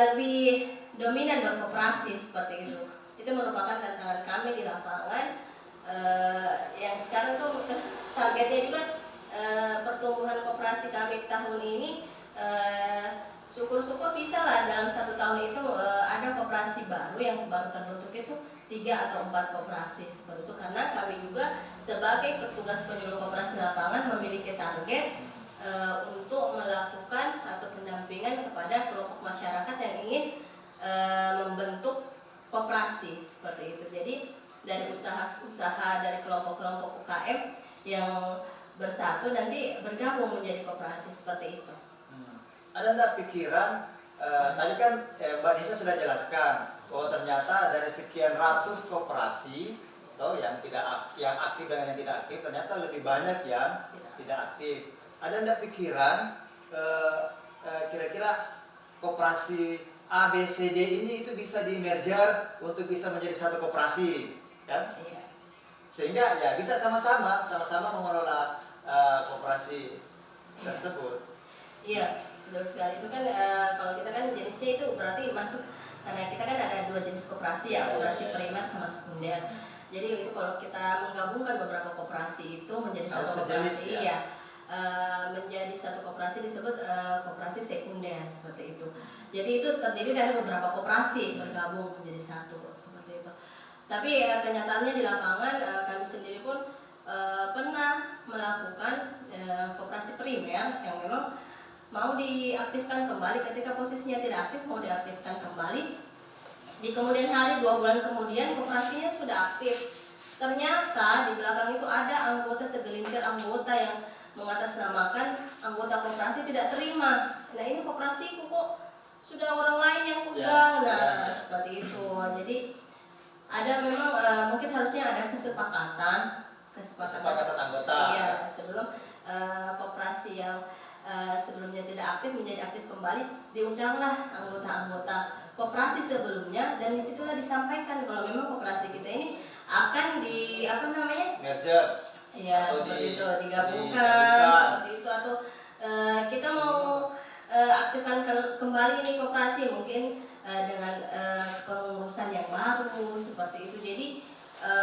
lebih dominan berkoperasi seperti itu. Itu merupakan tantangan kami di lapangan yang sekarang tuh targetnya juga pertumbuhan koperasi kami tahun ini syukur-syukur bisa lah dalam 1 tahun itu ada koperasi baru yang baru terbentuk itu 3 atau 4 koperasi seperti itu, karena kami juga sebagai petugas penyuluh koperasi lapangan memiliki target untuk melakukan atau pendampingan kepada kelompok masyarakat yang ingin membentuk koperasi seperti itu. Jadi dari usaha-usaha dari kelompok-kelompok UKM yang bersatu nanti bergabung menjadi koperasi seperti itu. Ada enggak pikiran, tadi kan Mbak Nisa sudah jelaskan bahwa ternyata dari sekian ratus koperasi yang aktif dengan yang tidak aktif, ternyata lebih banyak yang tidak aktif. Ada enggak pikiran kira-kira koperasi A, B, C, D ini itu bisa di merger untuk bisa menjadi satu koperasi kan? Iya. Sehingga ya bisa sama-sama mengelola koperasi tersebut. Iya. betul sekali. Itu kan kalau kita kan jenisnya itu berarti masuk, karena kita kan ada 2 jenis koperasi ya, koperasi primer sama sekunder. Jadi itu kalau kita menggabungkan beberapa koperasi itu menjadi satu koperasi ya, menjadi satu koperasi disebut koperasi sekunder seperti itu. Jadi itu terdiri dari beberapa koperasi bergabung menjadi satu seperti itu. Tapi kenyataannya di lapangan kami sendiri pun pernah melakukan koperasi primer yang memang mau diaktifkan kembali, ketika posisinya tidak aktif mau diaktifkan kembali. Di kemudian hari, 2 bulan kemudian koperasinya sudah aktif. Ternyata di belakang itu ada anggota, segelintir anggota yang mengatasnamakan anggota koperasi tidak terima. Nah ini koperasiku kok sudah orang lain yang pegang. Nah seperti itu. Jadi ada memang mungkin harusnya ada kesepakatan anggota. Iya, sebelum koperasi yang sebelumnya tidak aktif menjadi aktif kembali, diundanglah anggota-anggota koperasi sebelumnya, dan disitulah disampaikan kalau memang koperasi kita ini akan di merger, ya atau seperti itu, digabungkan seperti itu, atau kita mau aktifkan kembali ini koperasi mungkin dengan pengurusan yang baru seperti itu. Jadi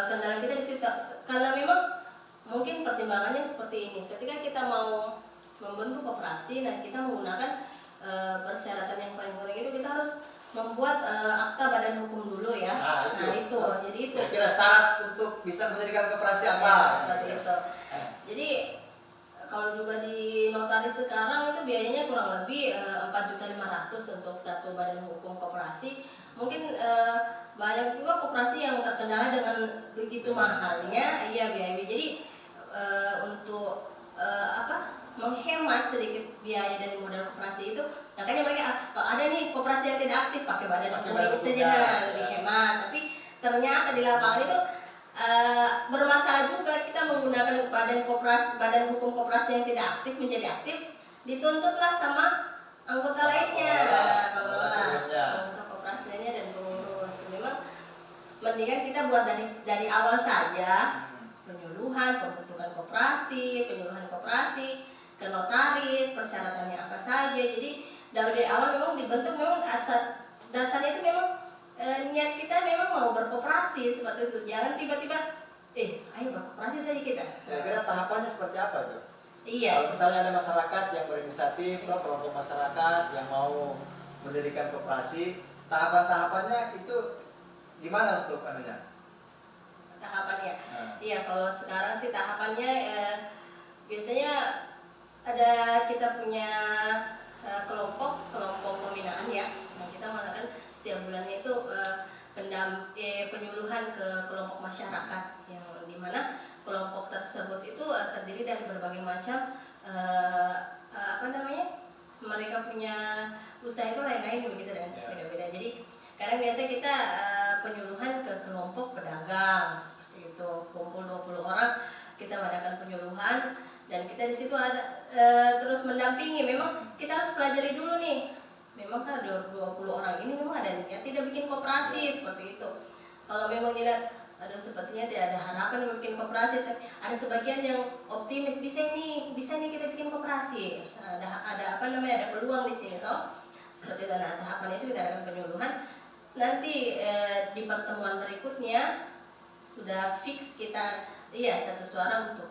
kendala kita di situ, karena memang mungkin pertimbangannya seperti ini. Ketika kita mau membentuk koperasi dan kita menggunakan persyaratan yang paling penting itu, kita harus membuat akta badan hukum dulu ya. Nah itu. Jadi itu. Kira-kira syarat untuk bisa mendirikan koperasi apa? Ya, seperti itu. Jadi kalau juga di notaris sekarang itu biayanya kurang lebih 4.500.000 untuk satu badan hukum koperasi. Mungkin banyak juga koperasi yang terkendala dengan begitu mahalnya biaya. Jadi untuk menghemat sedikit biaya dari modal koperasi itu, makanya mereka kalau ada nih koperasi yang tidak aktif pakai badan hukum saja lebih hemat. Tapi ternyata di lapangan itu bermasalah juga, kita menggunakan badan hukum koperasi yang tidak aktif menjadi aktif, dituntutlah sama anggota lainnya, anggota koperasi lainnya dan pengurus. Memang mendingan kita buat dari awal saja, penyuluhan, pembentukan koperasi, ke notaris, persyaratannya apa saja. Jadi dari awal memang dibentuk, memang dasarnya itu memang niat kita memang mau berkoperasi seperti itu. Jangan tiba-tiba ayo berkoperasi saja kita. Kira-kira tahapannya seperti apa tuh? Iya. Kalau misalnya ada masyarakat yang berinisiatif, kelompok masyarakat yang mau mendirikan koperasi, tahapan-tahapannya itu gimana untuk anunya? Tahapannya? Iya, kalau sekarang sih tahapannya biasanya ada, kita punya kelompok pembinaan ya. Nah, kita mengatakan setiap bulannya itu penyuluhan ke kelompok masyarakat, yang dimana kelompok tersebut itu terdiri dari berbagai macam mereka punya usaha itu lain-lain begitu dan beda-beda. Jadi kadang biasa kita penyuluhan ke kelompok pedagang seperti itu, kumpul 20 orang kita mengadakan penyuluhan, dan kita di situ ada terus mendampingi. Memang kita harus pelajari dulu nih, memang kan 20 orang ini memang ada niat tidak bikin koperasi seperti itu. Kalau memang dilihat sepertinya tidak ada harapan bikin koperasi, tapi ada sebagian yang optimis, bisa nih kita bikin koperasi, ada peluang di sini toh seperti itu. Nah, tahapan itu kita adakan penyuluhan. Nanti di pertemuan berikutnya sudah fix kita satu suara untuk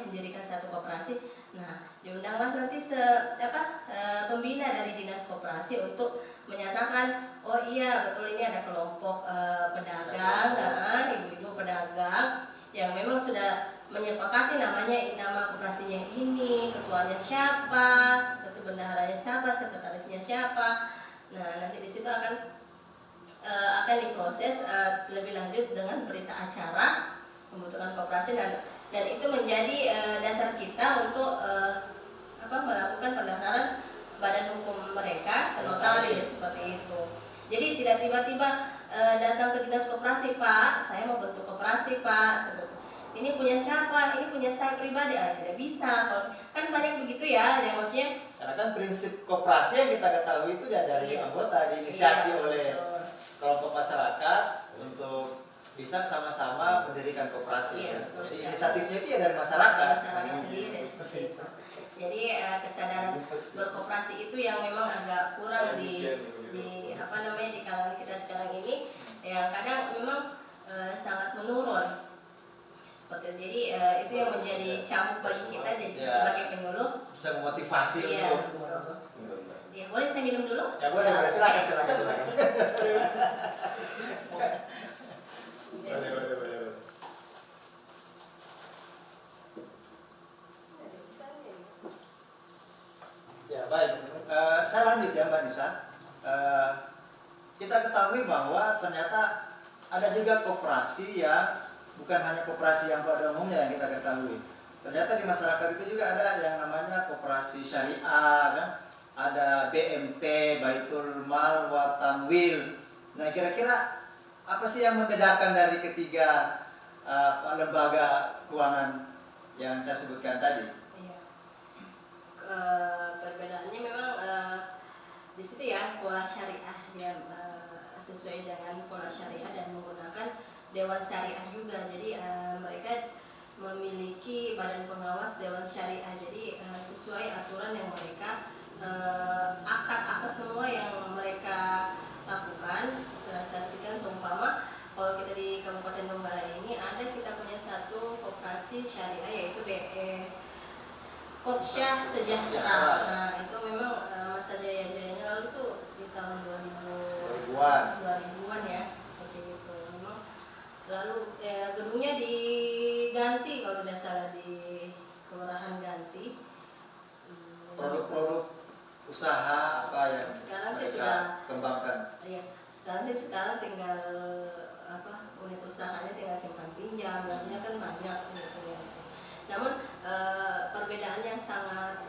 mendirikan satu koperasi. Nah, diundanglah nanti pembina dari dinas koperasi untuk menyatakan, oh iya betul ini ada kelompok pedagang, ibu-ibu pedagang yang memang sudah menyepakati nama koperasinya ini, ketuanya siapa, seperti bendaharanya siapa, sekretarisnya siapa. Nah, nanti di situ akan diproses lebih lanjut dengan berita acara pembentukan koperasi, dan itu menjadi dasar kita untuk melakukan pendaftaran badan hukum mereka ke notaris seperti itu. Jadi tidak tiba-tiba datang ke dinas koperasi, Pak, saya mau bentuk koperasi, Pak, seperti ini punya siapa, ini punya saya pribadi, tidak bisa. Kan banyak begitu ya, yang maksudnya. Karena kan prinsip koperasi yang kita ketahui itu dari anggota, diinisiasi oleh kelompok masyarakat untuk bisa sama-sama mendirikan koperasi. Jadi inisiatifnya itu dari masyarakat. Masyarakat sendiri. Jadi kesadaran cambuk bagi kita jadi Ya. sebagai penyuluh. Bisa memotivasi Iya. untuk. Ya, boleh saya minum dulu? Ya boleh, boleh, silakan. Boleh. Ya baik, saya lanjut ya Mbak Nisa. Kita ketahui bahwa ternyata ada juga koperasi yang bukan hanya koperasi yang pada umumnya yang kita ketahui. Ternyata di masyarakat itu juga ada yang namanya koperasi syariah, kan? Ada BMT, Baitul Mal wa Tamwil. Nah kira-kira apa sih yang membedakan dari ketiga lembaga keuangan yang saya sebutkan tadi? Iya. Perbedaannya memang di situ ya, pola syariah dia sesuai dengan pola syariah dan menggunakan dewan syariah juga. Jadi mereka memiliki badan pengawas dewan syariah. Jadi sesuai aturan yang mereka akad-akad semua yang mereka lakukan, transaksikan. Seumpama kalau kita di Kabupaten Donggala ini ada, kita punya satu koperasi syariah yaitu Kopsyah Sejahtera. Nah itu memang masa jaya-jayanya lalu tuh di tahun 2000-an ya, seperti itu. Memang lalu gedungnya diganti kalau tidak salah di Kelurahan Ganti. Produk-produk usaha apa yang Sekarang sih mereka sudah kembangkan? Iya, sekarang tinggal unit usahanya tinggal simpan pinjam, namanya kan banyak gitu ya. Namun perbedaan yang sangat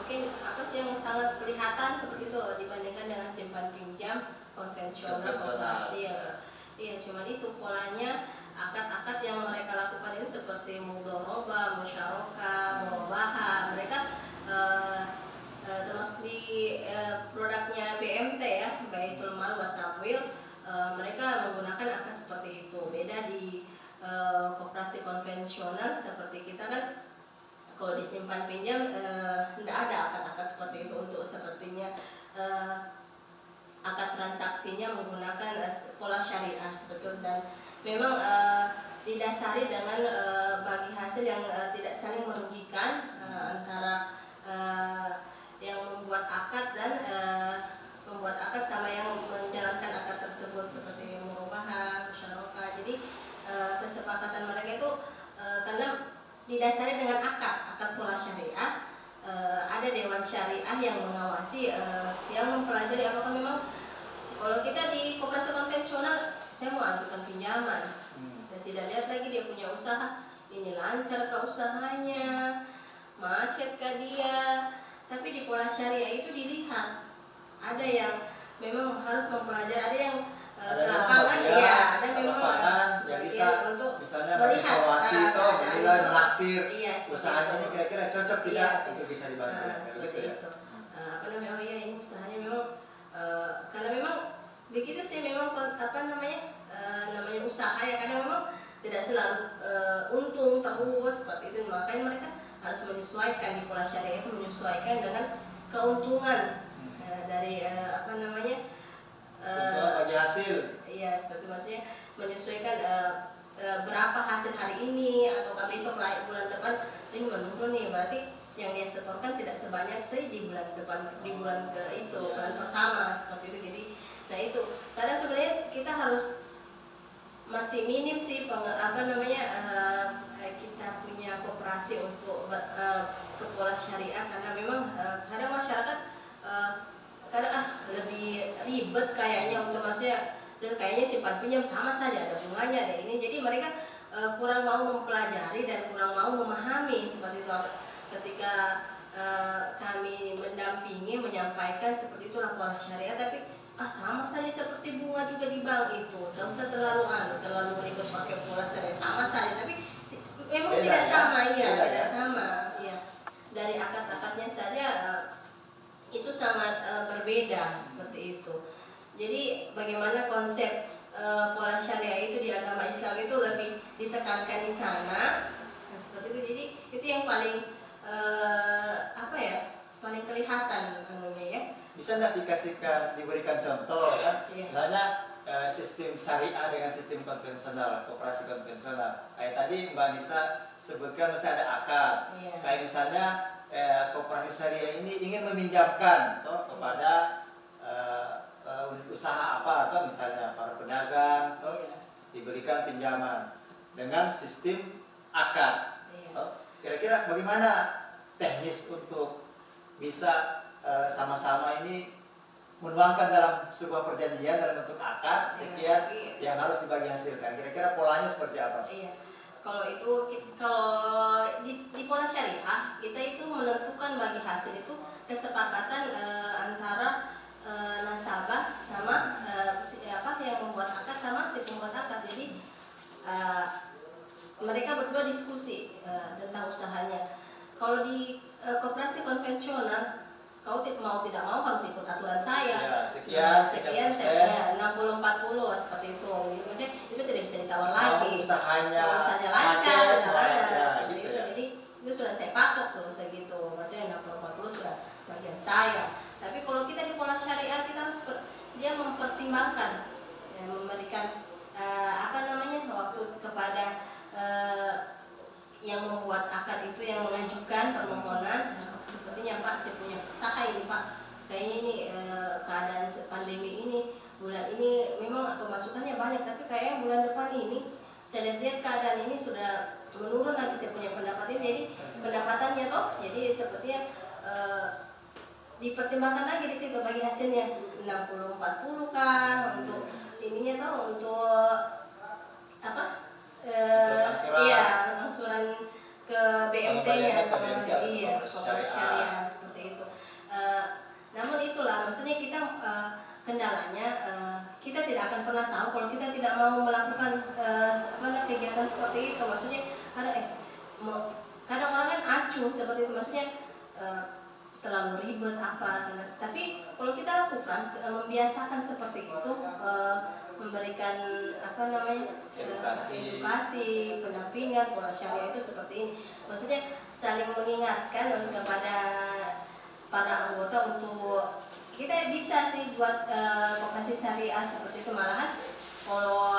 mungkin apa sih yang sangat kelihatan seperti itu dibandingkan dengan simpan pinjam konvensional koperasi ya. Iya, cuma itu polanya, akad-akad yang mereka lakukan itu seperti mudharabah, musyarakah, murabahah. Mereka termasuk di produknya BMT ya, Baitul Mal wa Tamwil, mereka menggunakan akad seperti itu. Beda di koperasi konvensional seperti kita kan, kalau disimpan pinjam tidak ada akad-akad seperti itu. Untuk sepertinya akad transaksinya menggunakan pola syariah seperti itu, dan memang didasari dengan bagi hasil yang tidak saling merugikan antara yang membuat akad dan membuat akad sama yang menjalankan akad tersebut, seperti murabahah, musyarakah. Jadi kesepakatan mereka itu karena didasari dengan akad pola syariah, ada dewan syariah yang mengawasi, yang mempelajari apakah memang kalau kita di koperasi konvensional saya mau ajukan pinjaman dan tidak lihat lagi dia punya usaha, ini lancar ke usahanya, macet ke dia. Tapi di pola syariah itu dilihat, ada yang memang harus mempelajari, ada yang lapangan ya, ada memang yang bisa untuk misalnya melihat evaluasi itu menilai menaksir iya, usahanya ini kira-kira cocok tidak iya, untuk bisa dibantu. seperti Gitu ya. itu. Apa namanya, oh ya ini usahanya memang karena memang begitu sih, memang apa namanya namanya usaha ya, karena memang tidak selalu untung terus seperti itu. Makanya mereka harus menyesuaikan di pola syariah itu, menyesuaikan dengan keuntungan dari apa namanya bagi hasil. iya, seperti maksudnya menyesuaikan berapa hasil hari ini ataukah besok bulan depan ini menurun nih, berarti yang dia setorkan tidak sebanyak di bulan depan, di bulan bulan pertama seperti itu. Jadi nah itu karena sebenarnya kita harus masih minim sih apa namanya kita punya koperasi untuk ke pola syariah, karena memang kadang masyarakat kadang lebih ribet kayaknya untuk, maksudnya kayaknya simpan pinjam sama saja ada bunganya deh ini. Jadi mereka kurang mau mempelajari dan kurang mau memahami seperti itu. Ketika kami mendampingi menyampaikan seperti itulah pola syariah, tapi sama saja seperti bunga juga di bank itu, tidak usah terlalu ribet pakai pola syariah, sama saja. Tapi memang tidak sama ya, tidak sama ya. Dari akad-akadnya saja itu sangat berbeda seperti itu. Jadi bagaimana konsep pola syariah itu di agama Islam itu lebih ditekankan di sana, nah, seperti itu. Jadi itu yang paling apa ya, paling kelihatan ya. Bisa nggak diberikan contoh kan? Iya. Misalnya sistem syariah dengan sistem konvensional, koperasi konvensional. Kayak tadi Mbak Nisa sebutkan mesti ada akad. Iya. Kayak misalnya koperasi syariah ini ingin meminjamkan kepada unit usaha apa, atau misalnya para pedagang Iya. diberikan pinjaman dengan sistem akad. Iya. Kira-kira bagaimana teknis untuk bisa sama-sama ini menuangkan dalam sebuah perjanjian dalam bentuk akad sekian yang harus dibagi hasilkan. Kira-kira polanya seperti apa? Iya. Kalau itu kalau di pola syariah kita itu menentukan bagi hasil itu kesepakatan antara nasabah sama yang membuat akad sama si pembuat akad. Jadi mereka berdua diskusi tentang usahanya. Kalau di koperasi konvensional, kau mau tidak mau harus ikut aturan saya. Ya, sekian, 60-40 seperti itu. Maksudnya itu tidak bisa ditawar lagi. Usahanya lancar, ya, seperti gitu itu. ya. Jadi itu sudah saya patok tuh segitu. Maksudnya 60-40 sudah bagian saya. Tapi kalau kita di pola syariah kita harus dia mempertimbangkan, memberikan waktu kepada yang membuat akad itu, yang mengajukan permohonan. Sepertinya Pak, saya punya usaha ini Pak, kayaknya ini keadaan pandemi ini bulan ini memang pemasukannya banyak, tapi kayaknya bulan depan ini saya lihat keadaan ini sudah menurun lagi, saya punya pendapatan, jadi pendapatannya toh, jadi sepertinya dipertimbangkan lagi di situ bagi hasilnya 60-40 kan untuk ininya toh, untuk angsuran ke BMT-nya, iya, syariah seperti itu. Namun itulah maksudnya kita kendalanya kita tidak akan pernah tahu kalau kita tidak mau melakukan kegiatan seperti itu. Maksudnya kadang orang kan acuh seperti itu, maksudnya terlalu ribet tapi kalau kita lakukan membiasakan seperti itu, memberikan edukasi, pendampingan, pola syariah itu seperti ini. Maksudnya saling mengingatkan kepada para anggota untuk kita bisa sih buat koperasi syariah seperti itu. Malahan kalau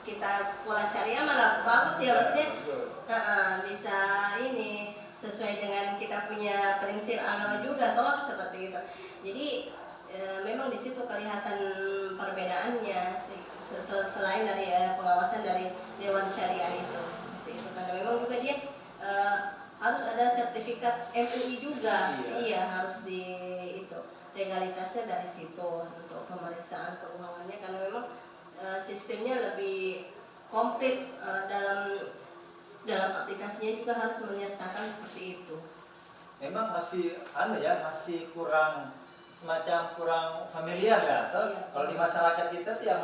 kita pola syariah malah bagus ya, maksudnya bisa ini sesuai dengan kita punya prinsip agama juga toh, seperti itu. Jadi memang di situ kelihatan perbedaannya selain dari pengawasan dari Dewan Syariah itu seperti itu, karena memang juga dia harus ada sertifikat MUI juga. Iya, harus di itu legalitasnya dari situ untuk pemeriksaan keuangannya, karena memang sistemnya lebih komplit, dalam aplikasinya juga harus menyertakan seperti itu. Memang masih masih kurang familiar ya, atau kalau di masyarakat kita tuh ya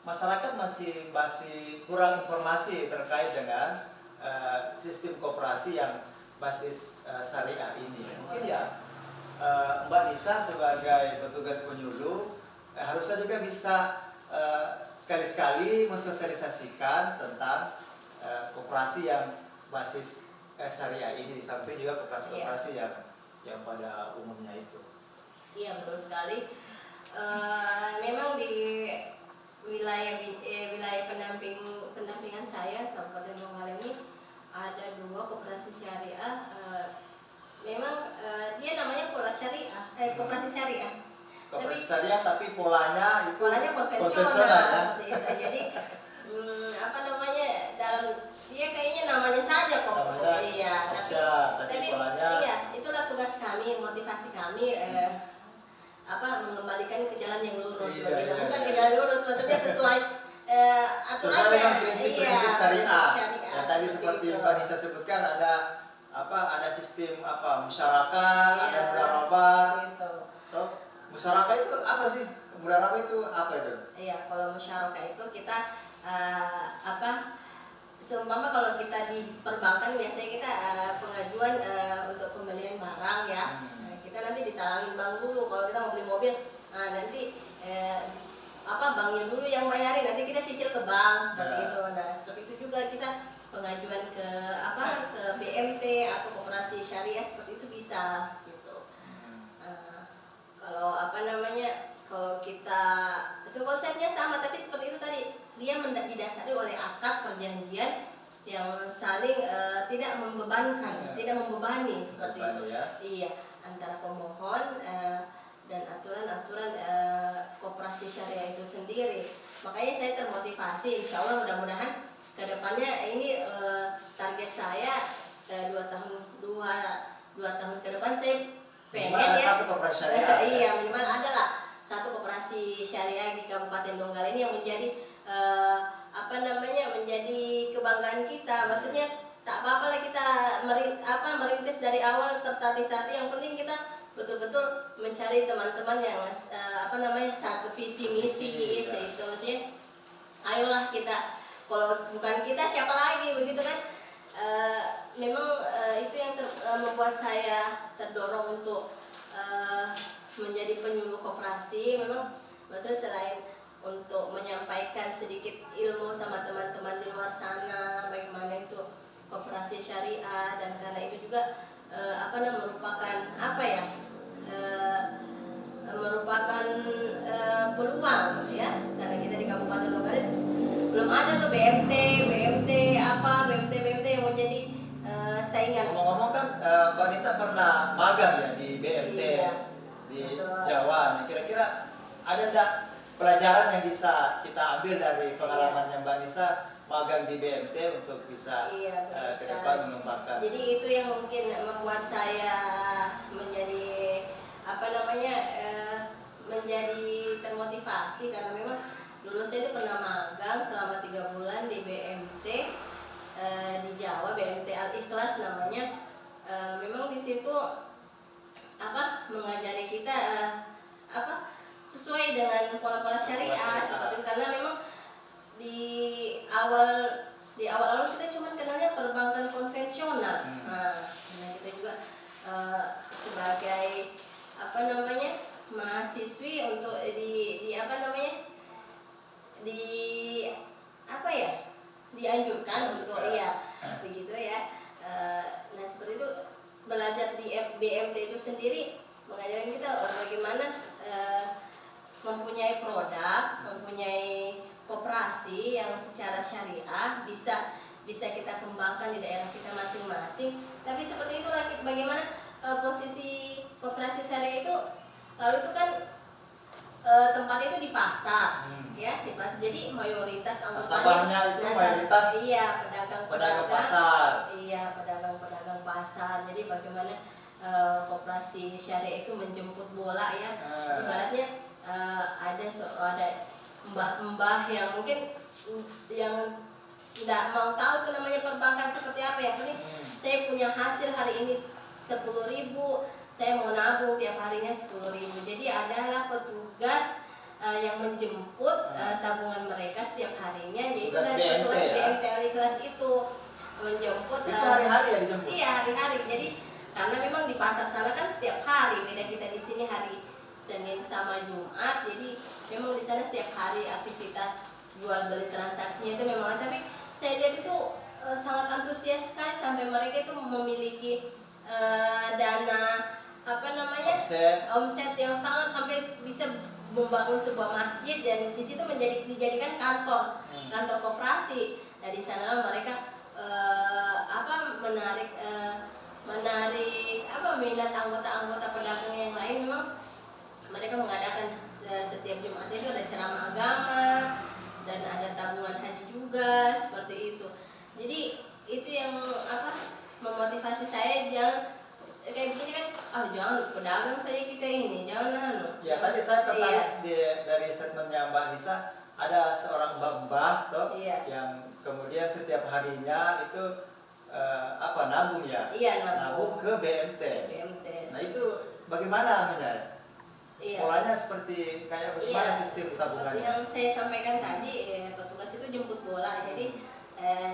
masyarakat masih kurang informasi terkait dengan sistem koperasi yang basis syariah ini. Mungkin ya Mbak Nisa sebagai petugas penyuluh harusnya juga bisa sekali-sekali mensosialisasikan tentang koperasi yang basis syariah ini, di samping juga koperasi-koperasi yang pada umumnya itu. Iya, betul sekali. Memang di wilayah pendampingan saya Kabupaten Donggala ini ada 2 koperasi syariah. Memang dia namanya pola syariah, koperasi syariah. Koperasi syariah tapi polanya konvensional ya? Seperti itu. Jadi dalam dia kayaknya namanya saja kok. Iya, tapi polanya, iya, itulah tugas kami, motivasi kami mengembalikan ke jalan yang lurus. Bukan ke jalan lurus, maksudnya sesuai aturannya, dengan prinsip-prinsip syariah. Yang tadi seperti itu. Mbak Nisa sebutkan ada sistem musyarakah, ada mudharabah. Musyarakah itu apa sih? Mudharabah itu apa itu? Iya, kalau musyarakah itu kita seumpama kalau kita di perbankan biasanya kita pengajuan untuk pembelian barang ya. Kita nanti ditalangin bank dulu. Kalau kita mau beli mobil, nanti banknya dulu yang bayarin, nanti kita cicil ke bank seperti itu. Nah, seperti itu juga kita pengajuan ke BMT atau koperasi syariah seperti itu bisa gitu. Kalau kalau kita konsepnya sama, tapi seperti itu tadi, dia didasari oleh akad perjanjian yang saling tidak membebankan, tidak membebani seperti itu. Ya. Iya, antara pemohon dan aturan-aturan koperasi syariah itu sendiri. Makanya saya termotivasi, insya Allah mudah-mudahan kedepannya ini target saya 2 tahun ke depan saya pengen ya. Satu koperasi syariah. Iya, minimal ada lah satu koperasi syariah di Kabupaten Donggala ini yang menjadi menjadi kebanggaan kita. Maksudnya tak apa-apa lah kita merintis dari awal tertatih-tatih, yang penting kita betul-betul mencari teman-teman yang satu visi misi itu. Maksudnya ayolah kita, kalau bukan kita siapa lagi, begitu kan. Memang itu yang membuat saya terdorong untuk menjadi penyuluh koperasi. Memang maksudnya selain untuk menyampaikan sedikit ilmu sama teman-teman di luar sana bagaimana itu koperasi syariah, dan karena itu juga merupakan peluang ya, karena kita di Kabupaten Donggala belum ada tuh BMT yang menjadi saingan. Ngomong-ngomong kan Mbak Nisa pernah magang ya di BMT. Iya, di betul. Jawa. Nah, kira-kira ada enggak pelajaran yang bisa kita ambil dari pengalamannya Mbak Nisa magang di BMT untuk bisa ke depan mengembangkan? Jadi itu yang mungkin membuat saya menjadi menjadi termotivasi, karena memang dulu saya itu pernah magang selama 3 bulan di BMT di Jawa, BMT Al-Ikhlas namanya. Memang di situ mengajari kita sesuai dengan pola-pola syariah seperti itu, karena memang di awal kita cuma kenalnya perbankan konvensional. Nah, kita juga sebagai mahasiswi untuk dianjurkan untuk begitu ya. Nah, seperti itu, belajar di BMT itu sendiri mengajarkan kita bagaimana mempunyai produk, mempunyai koperasi yang secara syariah bisa kita kembangkan di daerah kita masing-masing. Tapi seperti itulah bagaimana posisi koperasi syariah itu, lalu itu kan tempat itu di pasar, ya di pasar. Jadi mayoritas nasabahnya itu mayoritas pedagang pasar. Iya, pedagang pasar. Jadi bagaimana koperasi syariah itu menjemput bola ya. Ibaratnya ada mbah-mbah yang mungkin yang tidak mau tahu tuh namanya perbankan seperti apa. Yang penting saya punya hasil hari ini 10.000, saya mau nabung tiap harinya 10.000. Jadi adalah petugas yang menjemput tabungan mereka setiap harinya, yaitu petugas BMT Al-Ikhlas itu menjemput. Itu hari-hari ya dijemput? Iya, hari-hari. Jadi karena memang di pasar sana kan setiap hari, beda kita di sini hari Senin sama Jumat. Jadi memang di sana setiap hari aktivitas jual beli transaksinya itu memang. Tapi saya lihat itu sangat antusias sekali, sampai mereka itu memiliki dana omset yang sangat, sampai bisa membangun sebuah masjid, dan di situ dijadikan kantor koperasi. Nah, di sana mereka menarik minat anggota-anggota pedagang yang lain. Memang mereka mengadakan setiap Jumat itu ada ceramah agama dan ada tabungan haji juga, seperti itu. Jadi itu yang memotivasi saya, jangan kayak begini kan, jangan pedagang saja kita ini, jangan Ya, tadi saya tertarik dari statementnya Mbak Nisa, ada seorang mbah toh yang kemudian setiap harinya itu nabung ya, nabung ke BMT. Nah, itu bagaimana namanya? Polanya seperti kayak bagaimana sistem tabungannya? Seperti yang saya sampaikan tadi, petugas itu jemput bola. Jadi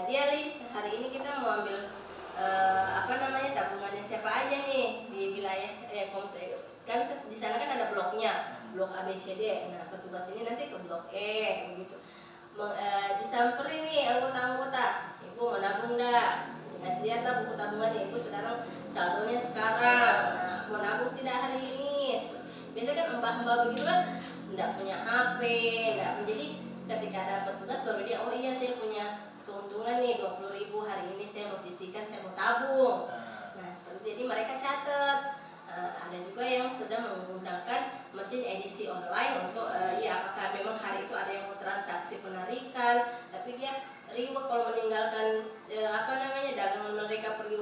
dia list hari ini kita mau ambil tabungannya siapa aja nih di wilayah kan di sana kan ada bloknya, blok A B C D. Nah, petugas ini nanti ke blok E begitu. Disamperin nih anggota-anggota, ibu mau nabung dah, dikasih lihat buku tabungan ibu sekarang, saldonya sekarang. Nah, mau nabung tidak hari ini? Biasanya kan mbah-mbah begitu kan tidak punya HP, tidak. Jadi ketika ada petugas baru dia, oh iya saya punya keuntungan nih 20.000 hari ini, saya mau sisihkan, saya mau tabung. Nah seperti jadi mereka catat. Ada juga yang sudah menggunakan mesin edisi online untuk ya apakah memang hari itu ada yang mau transaksi penarikan, tapi dia reward kalau meninggalkan dagangan mereka pergi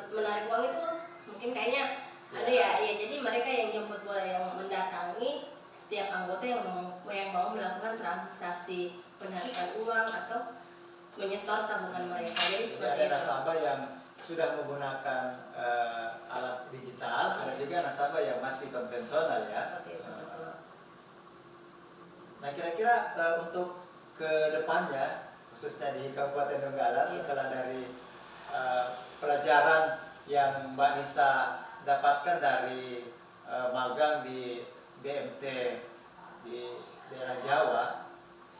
menarik uang itu mungkin kayaknya ada ya jadi mereka yang jemput bola yang mendatangi setiap anggota yang mau melakukan transaksi penarikan uang atau menyetor tabungan mereka. Jadi seperti ada nasabah yang sudah menggunakan alat digital, ada juga nasabah yang masih konvensional ya. Seperti itu, betul. Nah kira-kira untuk ke depannya, khususnya di Kabupaten Donggala, setelah dari pelajaran yang Mbak Nisa dapatkan dari magang di BMT di daerah Jawa,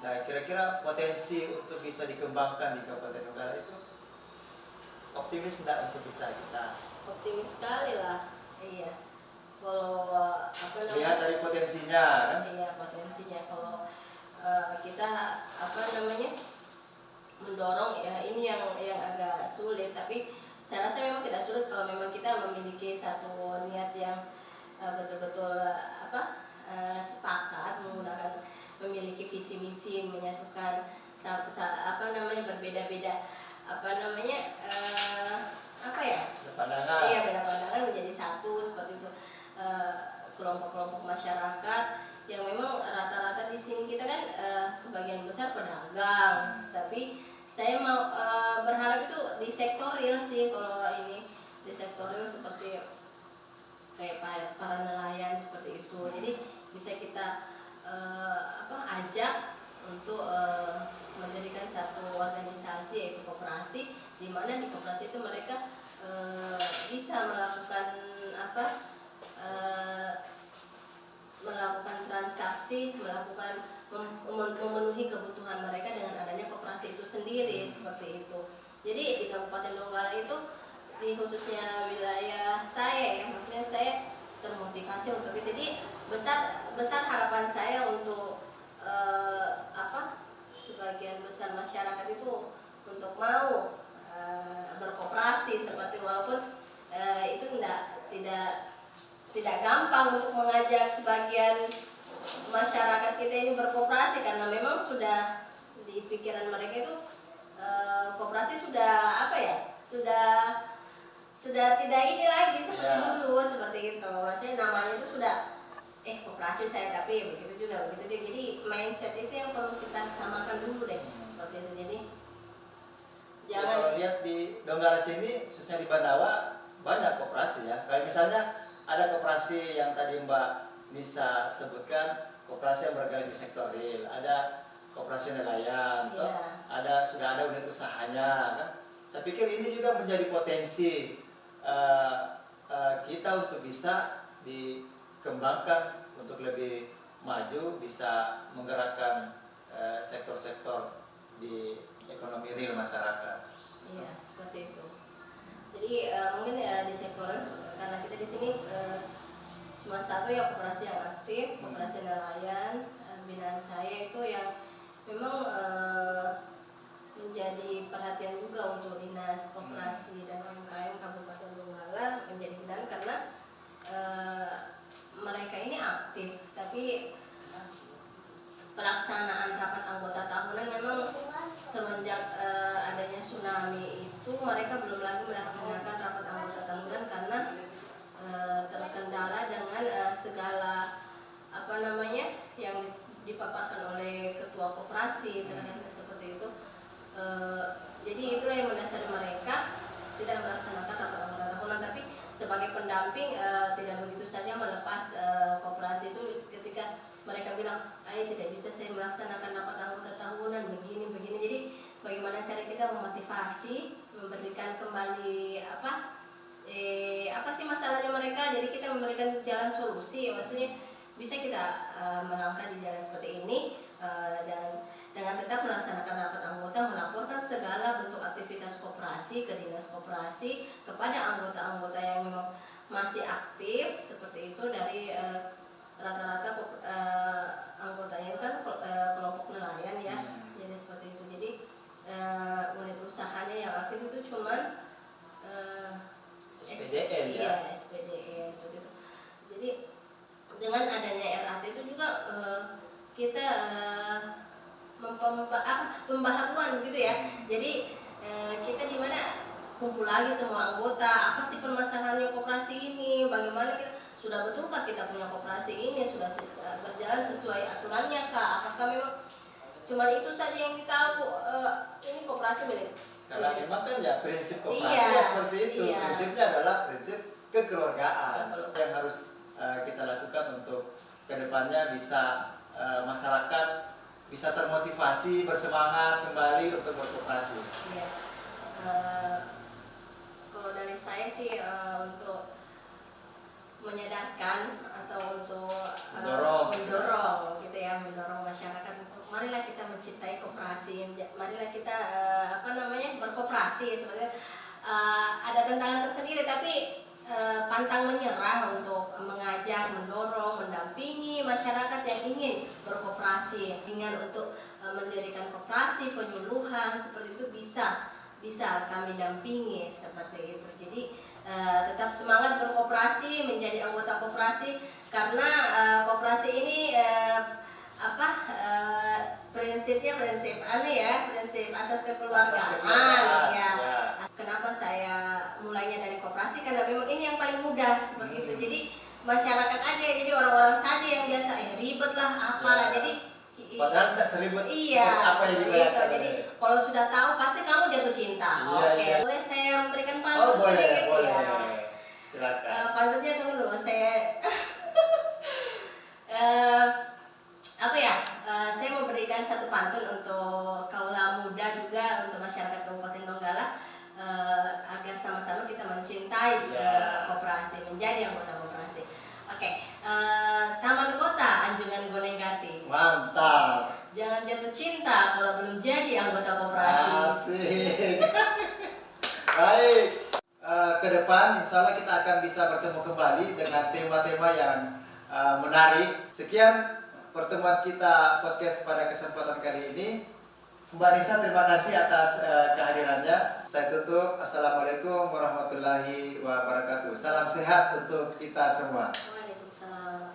nah kira-kira potensi untuk bisa dikembangkan di Kabupaten Donggala itu optimis enggak untuk bisa kita? Optimis sekali lah, iya. Kalau lihat dari potensinya kan? Iya, potensinya. Kalau kita mendorong ya, ini yang agak sulit, tapi saya rasa memang tidak sulit kalau memang kita memiliki satu niat yang betul-betul sepakat, menggunakan memiliki visi misi, menyatukan berbeda-beda pandangan. Iya, beda pandangan menjadi satu seperti itu. Kelompok-kelompok masyarakat yang memang rata-rata di sini kita kan sebagian besar pedagang, tapi saya mau berharap itu di sektor real sih. Kalau ini di sektor real seperti kayak para nelayan seperti itu, jadi bisa kita ajak untuk mendirikan satu organisasi yaitu koperasi, di mana di koperasi itu mereka bisa melakukan transaksi, memenuhi kebutuhan mereka dengan adanya koperasi itu sendiri seperti itu. Jadi di Kabupaten Donggala itu, di khususnya wilayah saya ya, maksudnya saya termotivasi untuk itu. Jadi besar harapan saya untuk sebagian besar masyarakat itu untuk mau berkoperasi, seperti walaupun itu tidak gampang untuk mengajak sebagian masyarakat kita ini berkoperasi, karena memang sudah di pikiran mereka itu koperasi sudah sudah tidak ini lagi seperti dulu, seperti itu. Maksudnya namanya itu sudah koperasi saya, tapi begitu juga begitu dia. Jadi mindset itu yang perlu kita samakan dulu deh, seperti itu. Jadi jangan kalau lihat di Donggala sini, khususnya di Bandawa, banyak koperasi ya. Kayak misalnya ada koperasi yang tadi Mbak Nisa sebutkan, koperasi yang bergerak di sektor real, ada koperasi nelayan, sudah ada unit usahanya kan. Saya pikir ini juga menjadi potensi kita untuk bisa dikembangkan untuk lebih maju, bisa menggerakkan sektor-sektor di ekonomi real masyarakat. Iya, seperti itu. Jadi mungkin di sektor karena kita di sini cuma satu ya koperasi yang aktif, koperasi nelayan. Binaan saya itu yang memang menjadi perhatian juga untuk Dinas Koperasi dan UMKM Kabupaten Donggala, menjadi binaan karena mereka ini aktif, tapi pelaksanaan rapat anggota tahunan memang semenjak adanya tsunami itu mereka belum lagi melaksanakan rapat anggota tahunan karena terkendala dengan segala yang dipaparkan oleh ketua koperasi terkait seperti itu. Jadi itulah yang mendasari mereka tidak melaksanakan rapat anggota tahunan, tapi sebagai pendamping tidak begitu saja melepas koperasi itu. Ketika mereka bilang, tidak bisa saya melaksanakan rapat anggota tahunan begini. Jadi bagaimana cara kita memotivasi, memberikan kembali apa sih masalahnya mereka. Jadi kita memberikan jalan solusi, maksudnya bisa kita melangkah di jalan seperti ini dan dengan tetap melaksanakan rapat anggota, melaporkan segala bentuk aktivitas koperasi ke Dinas Koperasi, kepada anggota-anggota yang memang masih aktif seperti itu. Dari rata-rata SPDN ya. Iya, SPDN seperti itu. Jadi dengan adanya RAT itu juga kita pembaharuan gitu ya. Jadi kita di mana kumpul lagi semua anggota, apa sih permasalahannya koperasi ini, bagaimana kita sudah betulkah kita punya koperasi ini, sudah berjalan sesuai aturannya kah, apakah memang cuma itu saja yang kita tahu, ini koperasi milik. Karena memang kan ya prinsip koperasi Iya, ya seperti itu. iya. Prinsipnya adalah prinsip kekeluargaan Kekeluargaan. yang harus kita lakukan untuk kedepannya bisa masyarakat bisa termotivasi, bersemangat kembali untuk berkoperasi. Iya. Kalau dari saya sih untuk menyadarkan atau untuk mendorong gitu ya, mendorong masyarakat untuk marilah kita mencintai koperasi, marilah kita berkoperasi sebenarnya ada tantangan tersendiri tapi pantang menyerah untuk mengajak, mendorong, mendampingi masyarakat yang ingin berkoperasi dengan untuk mendirikan koperasi, penyuluhan seperti itu bisa kami dampingi seperti itu. Jadi tetap semangat berkoperasi, menjadi anggota koperasi karena koperasi ini prinsipnya prinsip prinsip asas kekeluargaan ya. Kenapa saya mulainya dari koperasi karena memang ini yang paling mudah seperti itu. Jadi masyarakat aja, jadi orang-orang saja yang biasa ribet lah apalah. Jadi padahal tidak seribet iya, seperti apa yang dibayangkan. jadi kalau sudah tahu pasti kamu jatuh cinta. Oke. Boleh saya memberikan pantun sedikit boleh. ya? Silakan. Pantunnya tunggu dulu saya saya memberikan satu pantun untuk kaula muda juga untuk masyarakat Kabupaten Donggala agar sama-sama kita mencintai koperasi, menjadi anggota koperasi. Oke. Taman Kota Anjungan Gonenggati. Mantap. Jangan jatuh cinta kalau belum jadi anggota koperasi. Asik. Baik. Ke depan insya Allah kita akan bisa bertemu kembali dengan tema-tema yang menarik. Sekian pertemuan kita podcast pada kesempatan kali ini. Mbak Nisa, terima kasih atas kehadirannya. Saya tutup. Assalamualaikum warahmatullahi wabarakatuh. Salam sehat untuk kita semua. Waalaikumsalam.